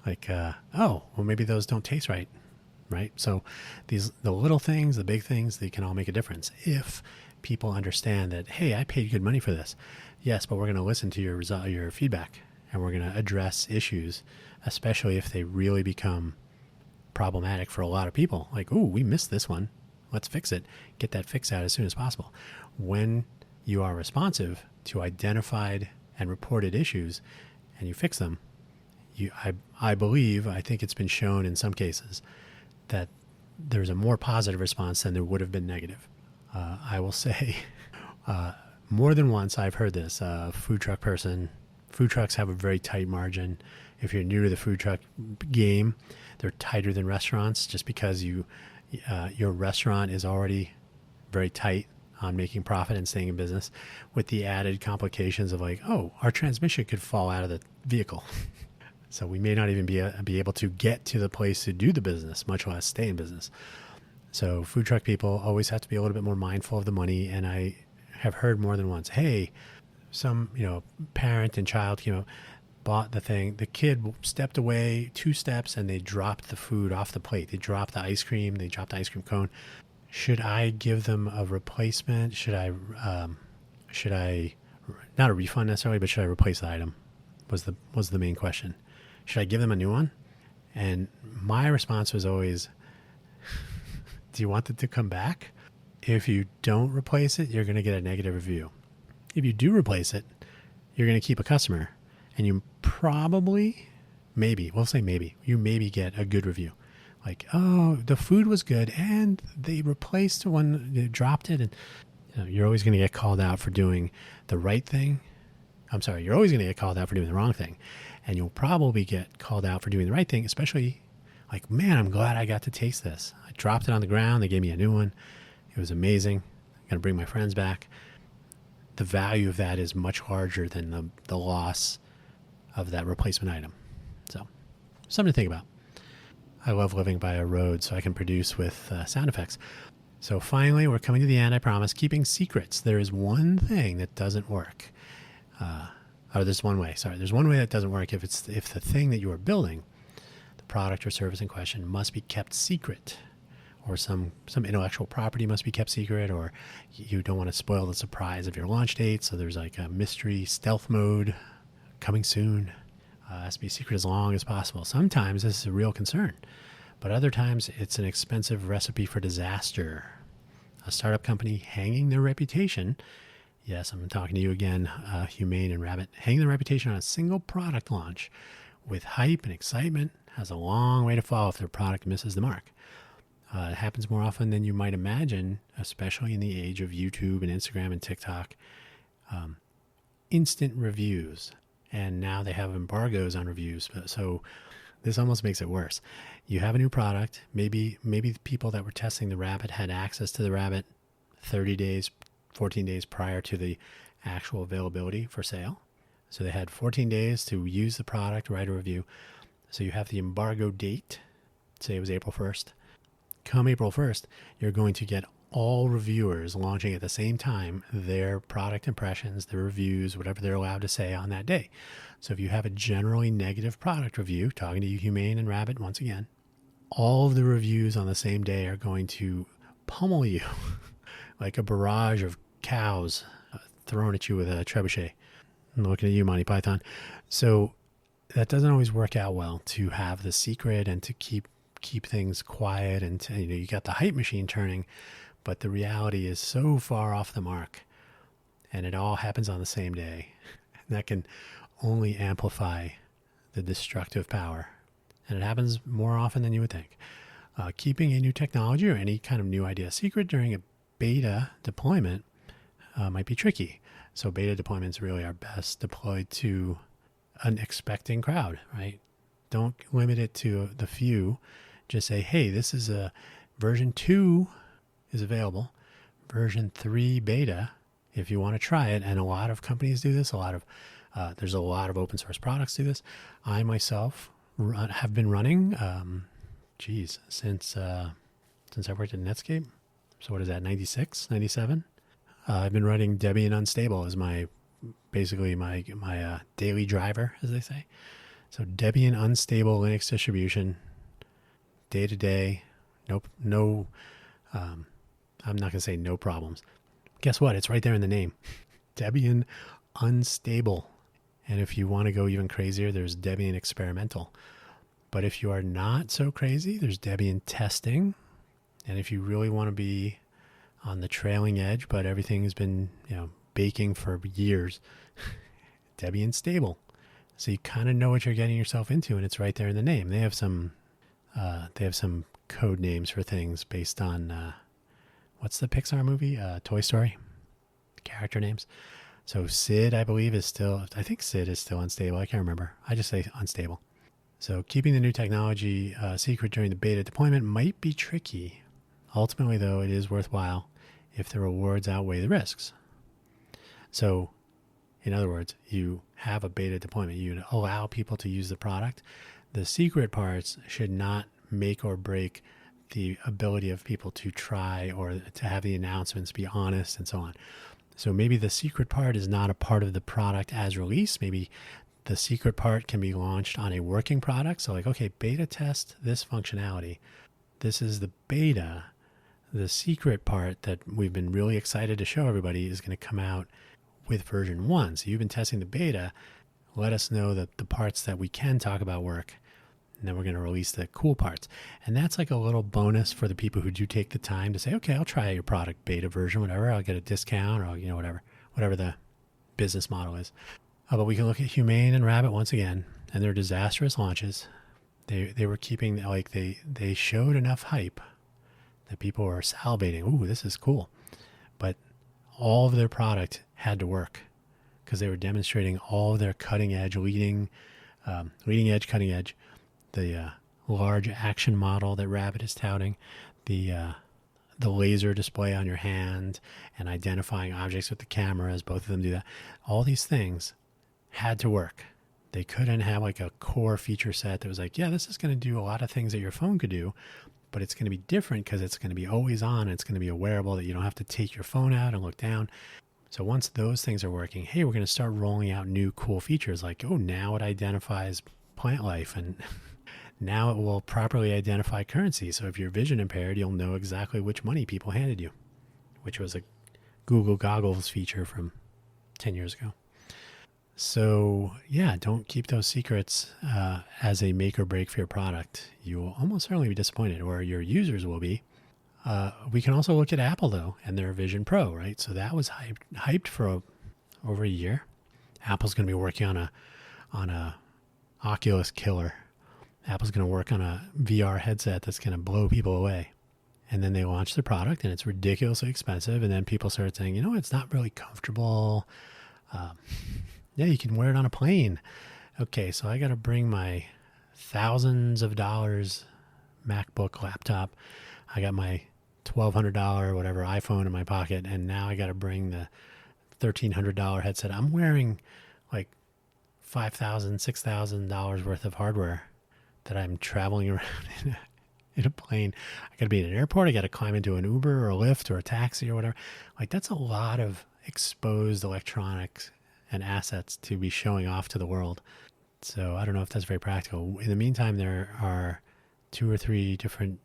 Like, oh, well, maybe those don't taste right. So the little things, the big things, they can all make a difference if people understand that, hey, I paid good money for this. Yes, but we're going to listen to your feedback, and we're going to address issues, especially if they really become problematic for a lot of people. Like, ooh, we missed this one. Let's fix it. Get that fix out as soon as possible. When you are responsive to identified and reported issues and you fix them, I believe, I think it's been shown in some cases that there's a more positive response than there would have been negative. I will say more than once I've heard this. Food truck person, food trucks have a very tight margin. If you're new to the food truck game, they're tighter than restaurants just because your restaurant is already very tight on making profit and staying in business, with the added complications of like, oh, our transmission could fall out of the vehicle. So we may not even be able to get to the place to do the business, much less stay in business. So food truck people always have to be a little bit more mindful of the money. And I have heard more than once, hey, some, parent and child, bought the thing. The kid stepped away 2 steps and they dropped the food off the plate. They dropped the ice cream. They dropped the ice cream cone. Should I give them a replacement? Should I, not a refund necessarily, but should I replace the item? Was the main question. Should I give them a new one? And my response was always, do you want it to come back? If you don't replace it, you're going to get a negative review. If you do replace it, you're going to keep a customer, and you probably, we'll say maybe, you maybe get a good review. Like, oh, the food was good, and they replaced one, they dropped it, and you're always going to get called out for doing the right thing. You're always going to get called out for doing the wrong thing, and you'll probably get called out for doing the right thing, especially like, man, I'm glad I got to taste this. I dropped it on the ground. They gave me a new one. It was amazing. I'm going to bring my friends back. The value of that is much larger than the loss of that replacement item. So something to think about. I love living by a road so I can produce with sound effects. So finally, we're coming to the end, I promise. Keeping secrets. There is one thing that doesn't work. There's one way. There's one way that doesn't work if the thing that you are building, the product or service in question, must be kept secret, or some intellectual property must be kept secret, or you don't want to spoil the surprise of your launch date. So there's like a mystery stealth mode coming soon. Has to be secret as long as possible. Sometimes this is a real concern, but other times it's an expensive recipe for disaster. A startup company hanging their reputation, yes, I'm talking to you again, Humane and Rabbit, hanging their reputation on a single product launch with hype and excitement has a long way to fall if their product misses the mark. It happens more often than you might imagine, especially in the age of YouTube and Instagram and TikTok. Instant reviews. And now they have embargoes on reviews. So this almost makes it worse. You have a new product. Maybe the people that were testing the Rabbit had access to the Rabbit 30 days, 14 days prior to the actual availability for sale. So they had 14 days to use the product, write a review. So you have the embargo date. Say it was April 1st. Come April 1st, you're going to get all reviewers launching at the same time their product impressions, their reviews, whatever they're allowed to say on that day. So if you have a generally negative product review, talking to you Humane and Rabbit once again, all of the reviews on the same day are going to pummel you like a barrage of cows thrown at you with a trebuchet. I'm looking at you, Monty Python. So that doesn't always work out well, to have the secret and to keep things quiet, and you got the hype machine turning, but the reality is so far off the mark, and it all happens on the same day. And that can only amplify the destructive power, and it happens more often than you would think. Keeping a new technology or any kind of new idea secret during a beta deployment might be tricky. So beta deployments really are best deployed to an expecting crowd, right? Don't limit it to the few. Just say, hey, this is a version 2 is available. Version 3 beta, if you want to try it. And a lot of companies do this. There's a lot of open source products do this. I myself have been running, since I worked at Netscape. So what is that, 96, 97? I've been running Debian Unstable as my daily driver, as they say. So Debian Unstable Linux distribution, day to day, I'm not going to say no problems. Guess what? It's right there in the name. Debian Unstable. And if you want to go even crazier, there's Debian Experimental. But if you are not so crazy, there's Debian Testing. And if you really want to be on the trailing edge, but everything has been, baking for years, Debian Stable. So you kind of know what you're getting yourself into, and it's right there in the name. They have some code names for things based on what's the Pixar movie? Toy Story. Character names. So Sid, I think Sid is still unstable. I can't remember. I just say unstable. So keeping the new technology secret during the beta deployment might be tricky. Ultimately, though, it is worthwhile if the rewards outweigh the risks. So, in other words, you have a beta deployment. You allow people to use the product. The secret parts should not make or break the ability of people to try or to have the announcements be honest and so on. So maybe the secret part is not a part of the product as released. Maybe the secret part can be launched on a working product. So like, okay, beta test this functionality. This is the beta. The secret part that we've been really excited to show everybody is going to come out with version 1. So you've been testing the beta. Let us know that the parts that we can talk about work. And then we're going to release the cool parts. And that's like a little bonus for the people who do take the time to say, okay, I'll try your product beta version, whatever. I'll get a discount or, whatever the business model is. But we can look at Humane and Rabbit once again and their disastrous launches. They were keeping, they showed enough hype that people were salivating. Ooh, this is cool. But all of their product had to work because they were demonstrating all of their cutting edge, leading edge, cutting edge. The large action model that Rabbit is touting, the laser display on your hand and identifying objects with the cameras, both of them do that. All these things had to work. They couldn't have like a core feature set that was like, yeah, this is going to do a lot of things that your phone could do, but it's going to be different because it's going to be always on. It's going to be a wearable that you don't have to take your phone out and look down. So once those things are working, hey, we're going to start rolling out new cool features like, oh, now it identifies plant life and now it will properly identify currency. So if you're vision impaired, you'll know exactly which money people handed you, which was a Google Goggles feature from 10 years ago. So yeah, don't keep those secrets as a make or break for your product. You will almost certainly be disappointed, or your users will be. We can also look at Apple though and their Vision Pro, right? So that was hyped for over a year. Apple's going to be working on a Oculus killer. Apple's going to work on a VR headset that's going to blow people away. And then they launched the product and it's ridiculously expensive. And then people started saying, it's not really comfortable. Yeah, you can wear it on a plane. Okay, so I got to bring my thousands of dollars MacBook laptop. I got my $1,200 whatever iPhone in my pocket. And now I got to bring the $1,300 headset. I'm wearing like $5,000, $6,000 worth of hardware that I'm traveling around in a plane. I got to be at an airport. I got to climb into an Uber or a Lyft or a taxi or whatever. Like that's a lot of exposed electronics and assets to be showing off to the world. So I don't know if that's very practical. In the meantime, there are 2 or 3 different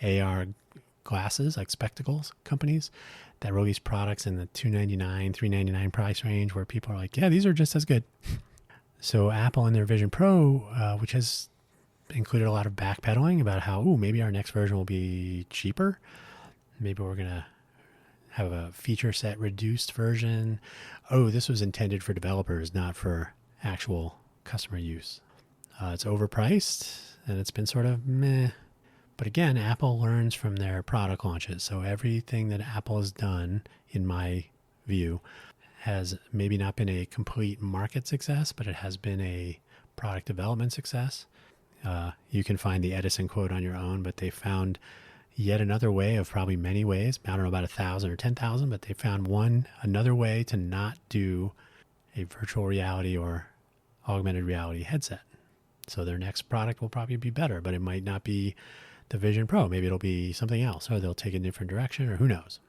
AR glasses, like spectacles companies that release products in the $299, $399 price range where people are like, yeah, these are just as good. So Apple and their Vision Pro, which has included a lot of backpedaling about how, maybe our next version will be cheaper. Maybe we're going to have a feature set reduced version. Oh, this was intended for developers, not for actual customer use. It's overpriced and it's been sort of meh. But again, Apple learns from their product launches. So everything that Apple has done, in my view, has maybe not been a complete market success, but it has been a product development success. You can find the Edison quote on your own, but they found yet another way of probably many ways. I don't know about 1,000 or 10,000, but they found another way to not do a virtual reality or augmented reality headset. So their next product will probably be better, but it might not be the Vision Pro. Maybe it'll be something else, or they'll take a different direction, or who knows.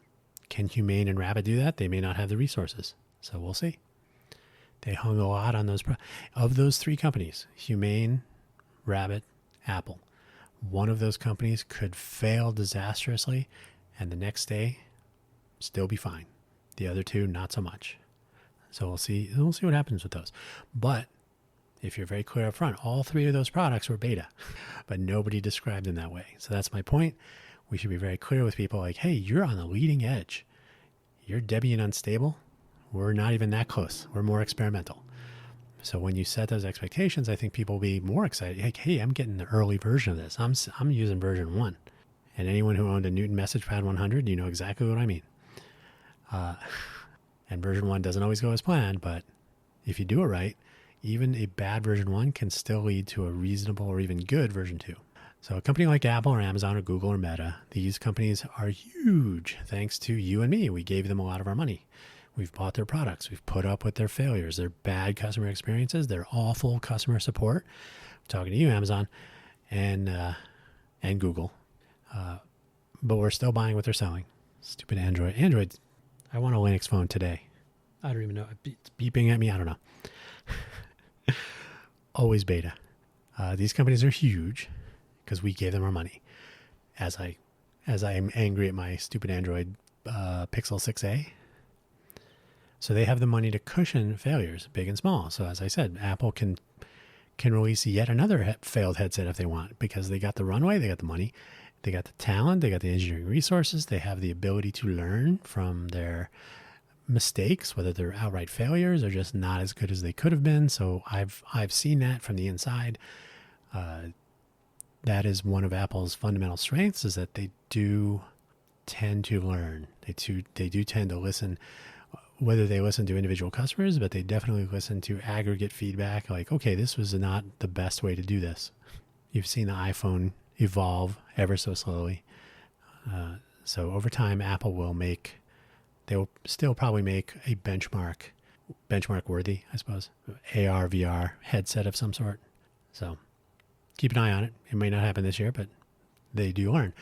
Can Humane and Rabbit do that? They may not have the resources. So we'll see. They hung a lot on those. Of those 3 companies, Humane, Rabbit, Apple, one of those companies could fail disastrously and the next day still be fine. The other 2, not so much. So we'll see what happens with those. But if you're very clear up front, all three of those products were beta, but nobody described them that way. So that's my point. We should be very clear with people like, hey, you're on the leading edge. You're Debian unstable. We're not even that close. We're more experimental. So when you set those expectations, I think people will be more excited. Like, hey, I'm getting the early version of this. I'm using version 1. And anyone who owned a Newton MessagePad 100, you know exactly what I mean. And version 1 doesn't always go as planned, but if you do it right, even a bad version 1 can still lead to a reasonable or even good version 2. So a company like Apple or Amazon or Google or Meta, these companies are huge thanks to you and me. We gave them a lot of our money. We've bought their products. We've put up with their failures, their bad customer experiences, their awful customer support. I'm talking to you, Amazon and Google. But we're still buying what they're selling. Stupid Android. Android, I want a Linux phone today. I don't even know. It's beeping at me. I don't know. Always beta. These companies are huge because we gave them our money. As I am angry at my stupid Android Pixel 6a. So they have the money to cushion failures, big and small. So as I said, Apple can release yet another failed headset if they want, because they got the runway, they got the money, they got the talent, they got the engineering resources, they have the ability to learn from their mistakes, whether they're outright failures or just not as good as they could have been. So I've seen that from the inside. That is one of Apple's fundamental strengths, is that they do tend to learn. They do tend to listen. Whether they listen to individual customers, but they definitely listen to aggregate feedback. Like, okay, this was not the best way to do this. You've seen the iPhone evolve ever so slowly. So over time, Apple they'll still probably make a benchmark worthy, I suppose, AR, VR headset of some sort. So keep an eye on it. It may not happen this year, but they do learn.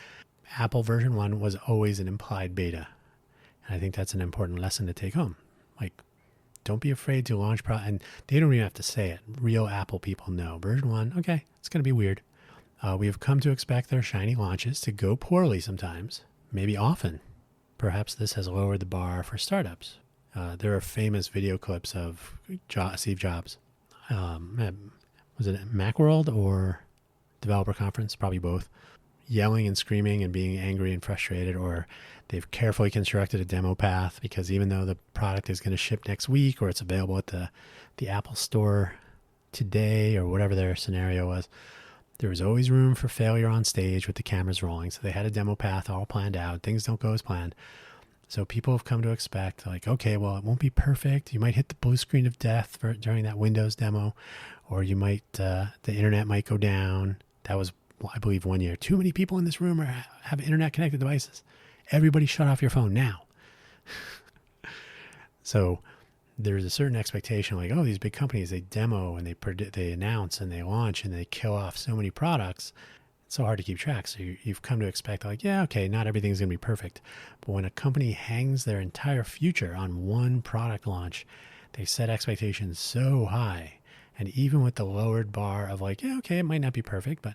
Apple version 1 was always an implied beta. And I think that's an important lesson to take home. Like, don't be afraid to launch and they don't even have to say it. Real Apple people know. Version 1, okay, it's going to be weird. We have come to expect their shiny launches to go poorly sometimes, maybe often. Perhaps this has lowered the bar for startups. There are famous video clips of Steve Jobs. Was it Macworld or Developer Conference? Probably both. Yelling and screaming and being angry and frustrated, or they've carefully constructed a demo path because even though the product is going to ship next week or it's available at the Apple Store today or whatever their scenario was, there was always room for failure on stage with the cameras rolling. So they had a demo path all planned out. Things don't go as planned. So people have come to expect, like, okay, well, it won't be perfect. You might hit the blue screen of death during that Windows demo, or you might the internet might go down. That was, I believe, one year. Too many people in this room have internet-connected devices. Everybody shut off your phone now. So there's a certain expectation, like, oh, these big companies, they demo and they announce and they launch and they kill off so many products. It's so hard to keep track. So you've come to expect, like, yeah, okay, not everything's going to be perfect. But when a company hangs their entire future on one product launch, they set expectations so high. And even with the lowered bar of like, yeah, okay, it might not be perfect,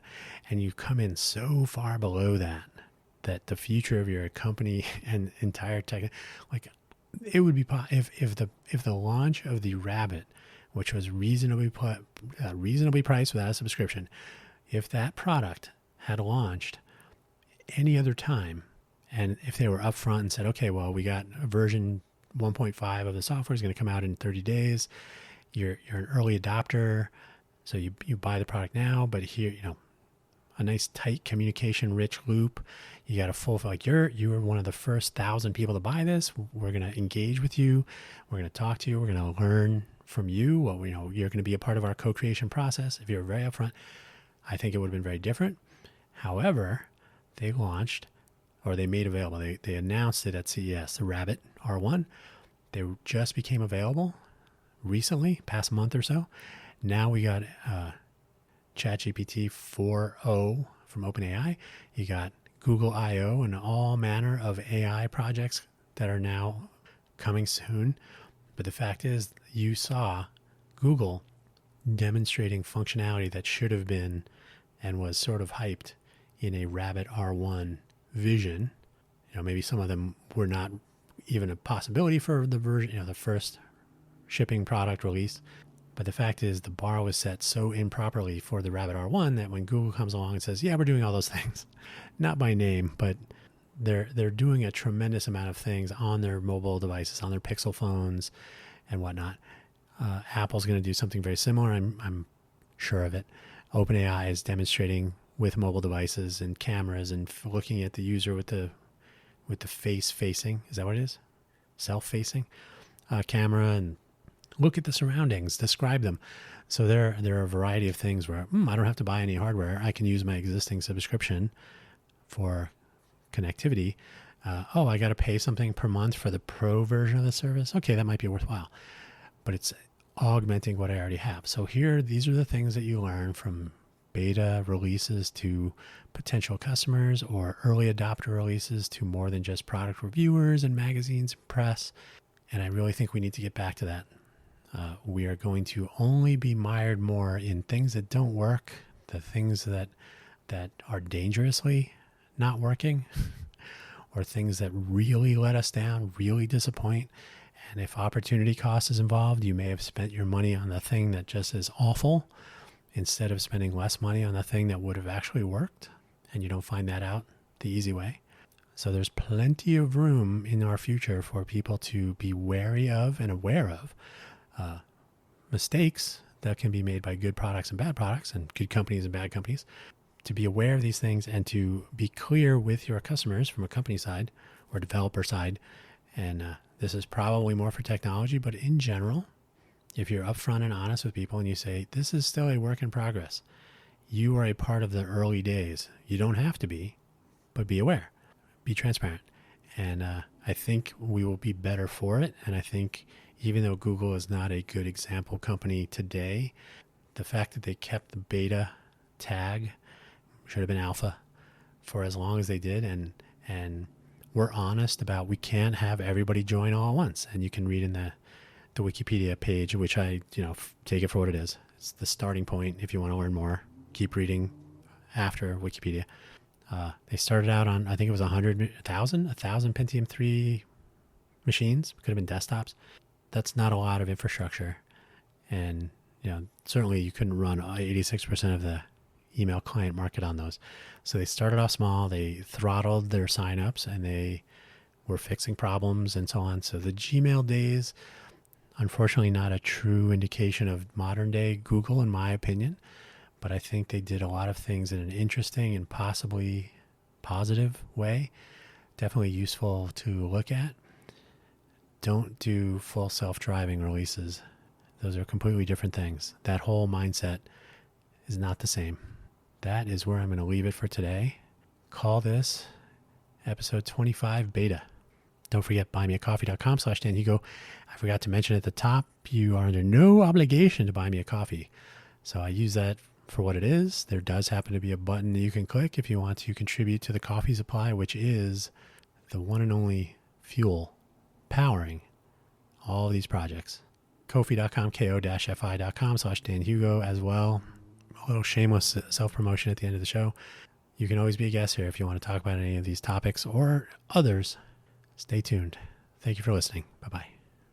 and you come in so far below that the future of your company and entire tech, like, it would be if the launch of the Rabbit, which was reasonably priced without a subscription, if that product had launched any other time, and if they were upfront and said, okay, well, we got a version 1.5 of the software is going to come out in 30 days. You're an early adopter, so you buy the product now, but here, a nice tight communication rich loop. You got a full, like, you were one of the first 1,000 people to buy this. We're going to engage with you. We're going to talk to you. We're going to learn from you. Well, you're going to be a part of our co-creation process. If you're very upfront, I think it would have been very different. However, they launched, or they made available, they announced it at CES, the Rabbit R1. They just became available recently, past month or so. Now we got ChatGPT 4.0 from OpenAI. You got Google I.O. and all manner of AI projects that are now coming soon. But the fact is, you saw Google demonstrating functionality that should have been and was sort of hyped in a Rabbit R1 vision. Maybe some of them were not even a possibility for the version, the first shipping product release. But the fact is the bar was set so improperly for the Rabbit R1 that when Google comes along and says, yeah, we're doing all those things, not by name, but they're doing a tremendous amount of things on their mobile devices, on their Pixel phones and whatnot. Apple's going to do something very similar. I'm sure of it. OpenAI is demonstrating with mobile devices and cameras and looking at the user with the face facing. Is that what it is? Self-facing camera, and look at the surroundings, describe them. So there are a variety of things where I don't have to buy any hardware. I can use my existing subscription for connectivity. I got to pay something per month for the pro version of the service. Okay, that might be worthwhile, but it's augmenting what I already have. So here, these are the things that you learn from beta releases to potential customers, or early adopter releases to more than just product reviewers and magazines and press. And I really think we need to get back to that. We are going to only be mired more in things that don't work, the things that are dangerously not working, or things that really let us down, really disappoint. And if opportunity cost is involved, you may have spent your money on the thing that just is awful instead of spending less money on the thing that would have actually worked, and you don't find that out the easy way. So there's plenty of room in our future for people to be wary of and aware of mistakes that can be made by good products and bad products, and good companies and bad companies, to be aware of these things and to be clear with your customers from a company side or developer side. And this is probably more for technology, but in general, if you're upfront and honest with people and you say, this is still a work in progress, you are a part of the early days. You don't have to be, but be aware, be transparent. And I think we will be better for it. And I think even though Google is not a good example company today, the fact that they kept the beta tag, should have been alpha, for as long as they did, and we're honest about, we can't have everybody join all at once. And you can read in the Wikipedia page, which I take it for what it is. It's the starting point. If you want to learn more, keep reading after Wikipedia. They started out on, I think it was 1,000 Pentium 3 machines. Could have been desktops. That's not a lot of infrastructure. And certainly you couldn't run 86% of the email client market on those. So they started off small, they throttled their signups, and they were fixing problems and so on. So the Gmail days, unfortunately not a true indication of modern day Google, in my opinion, but I think they did a lot of things in an interesting and possibly positive way. Definitely useful to look at. Don't do full self-driving releases. Those are completely different things. That whole mindset is not the same. That is where I'm going to leave it for today. Call this episode 25 beta. Don't forget, buymeacoffee.com/Dan Hugo. I forgot to mention at the top, you are under no obligation to buy me a coffee. So I use that for what it is. There does happen to be a button that you can click if you want to contribute to the coffee supply, which is the one and only fuel powering all of these projects. Ko-fi.com, ko-fi.com/Dan Hugo as well. A little shameless self-promotion at the end of the show. You can always be a guest here if you want to talk about any of these topics or others. Stay tuned. Thank you for listening. Bye-bye.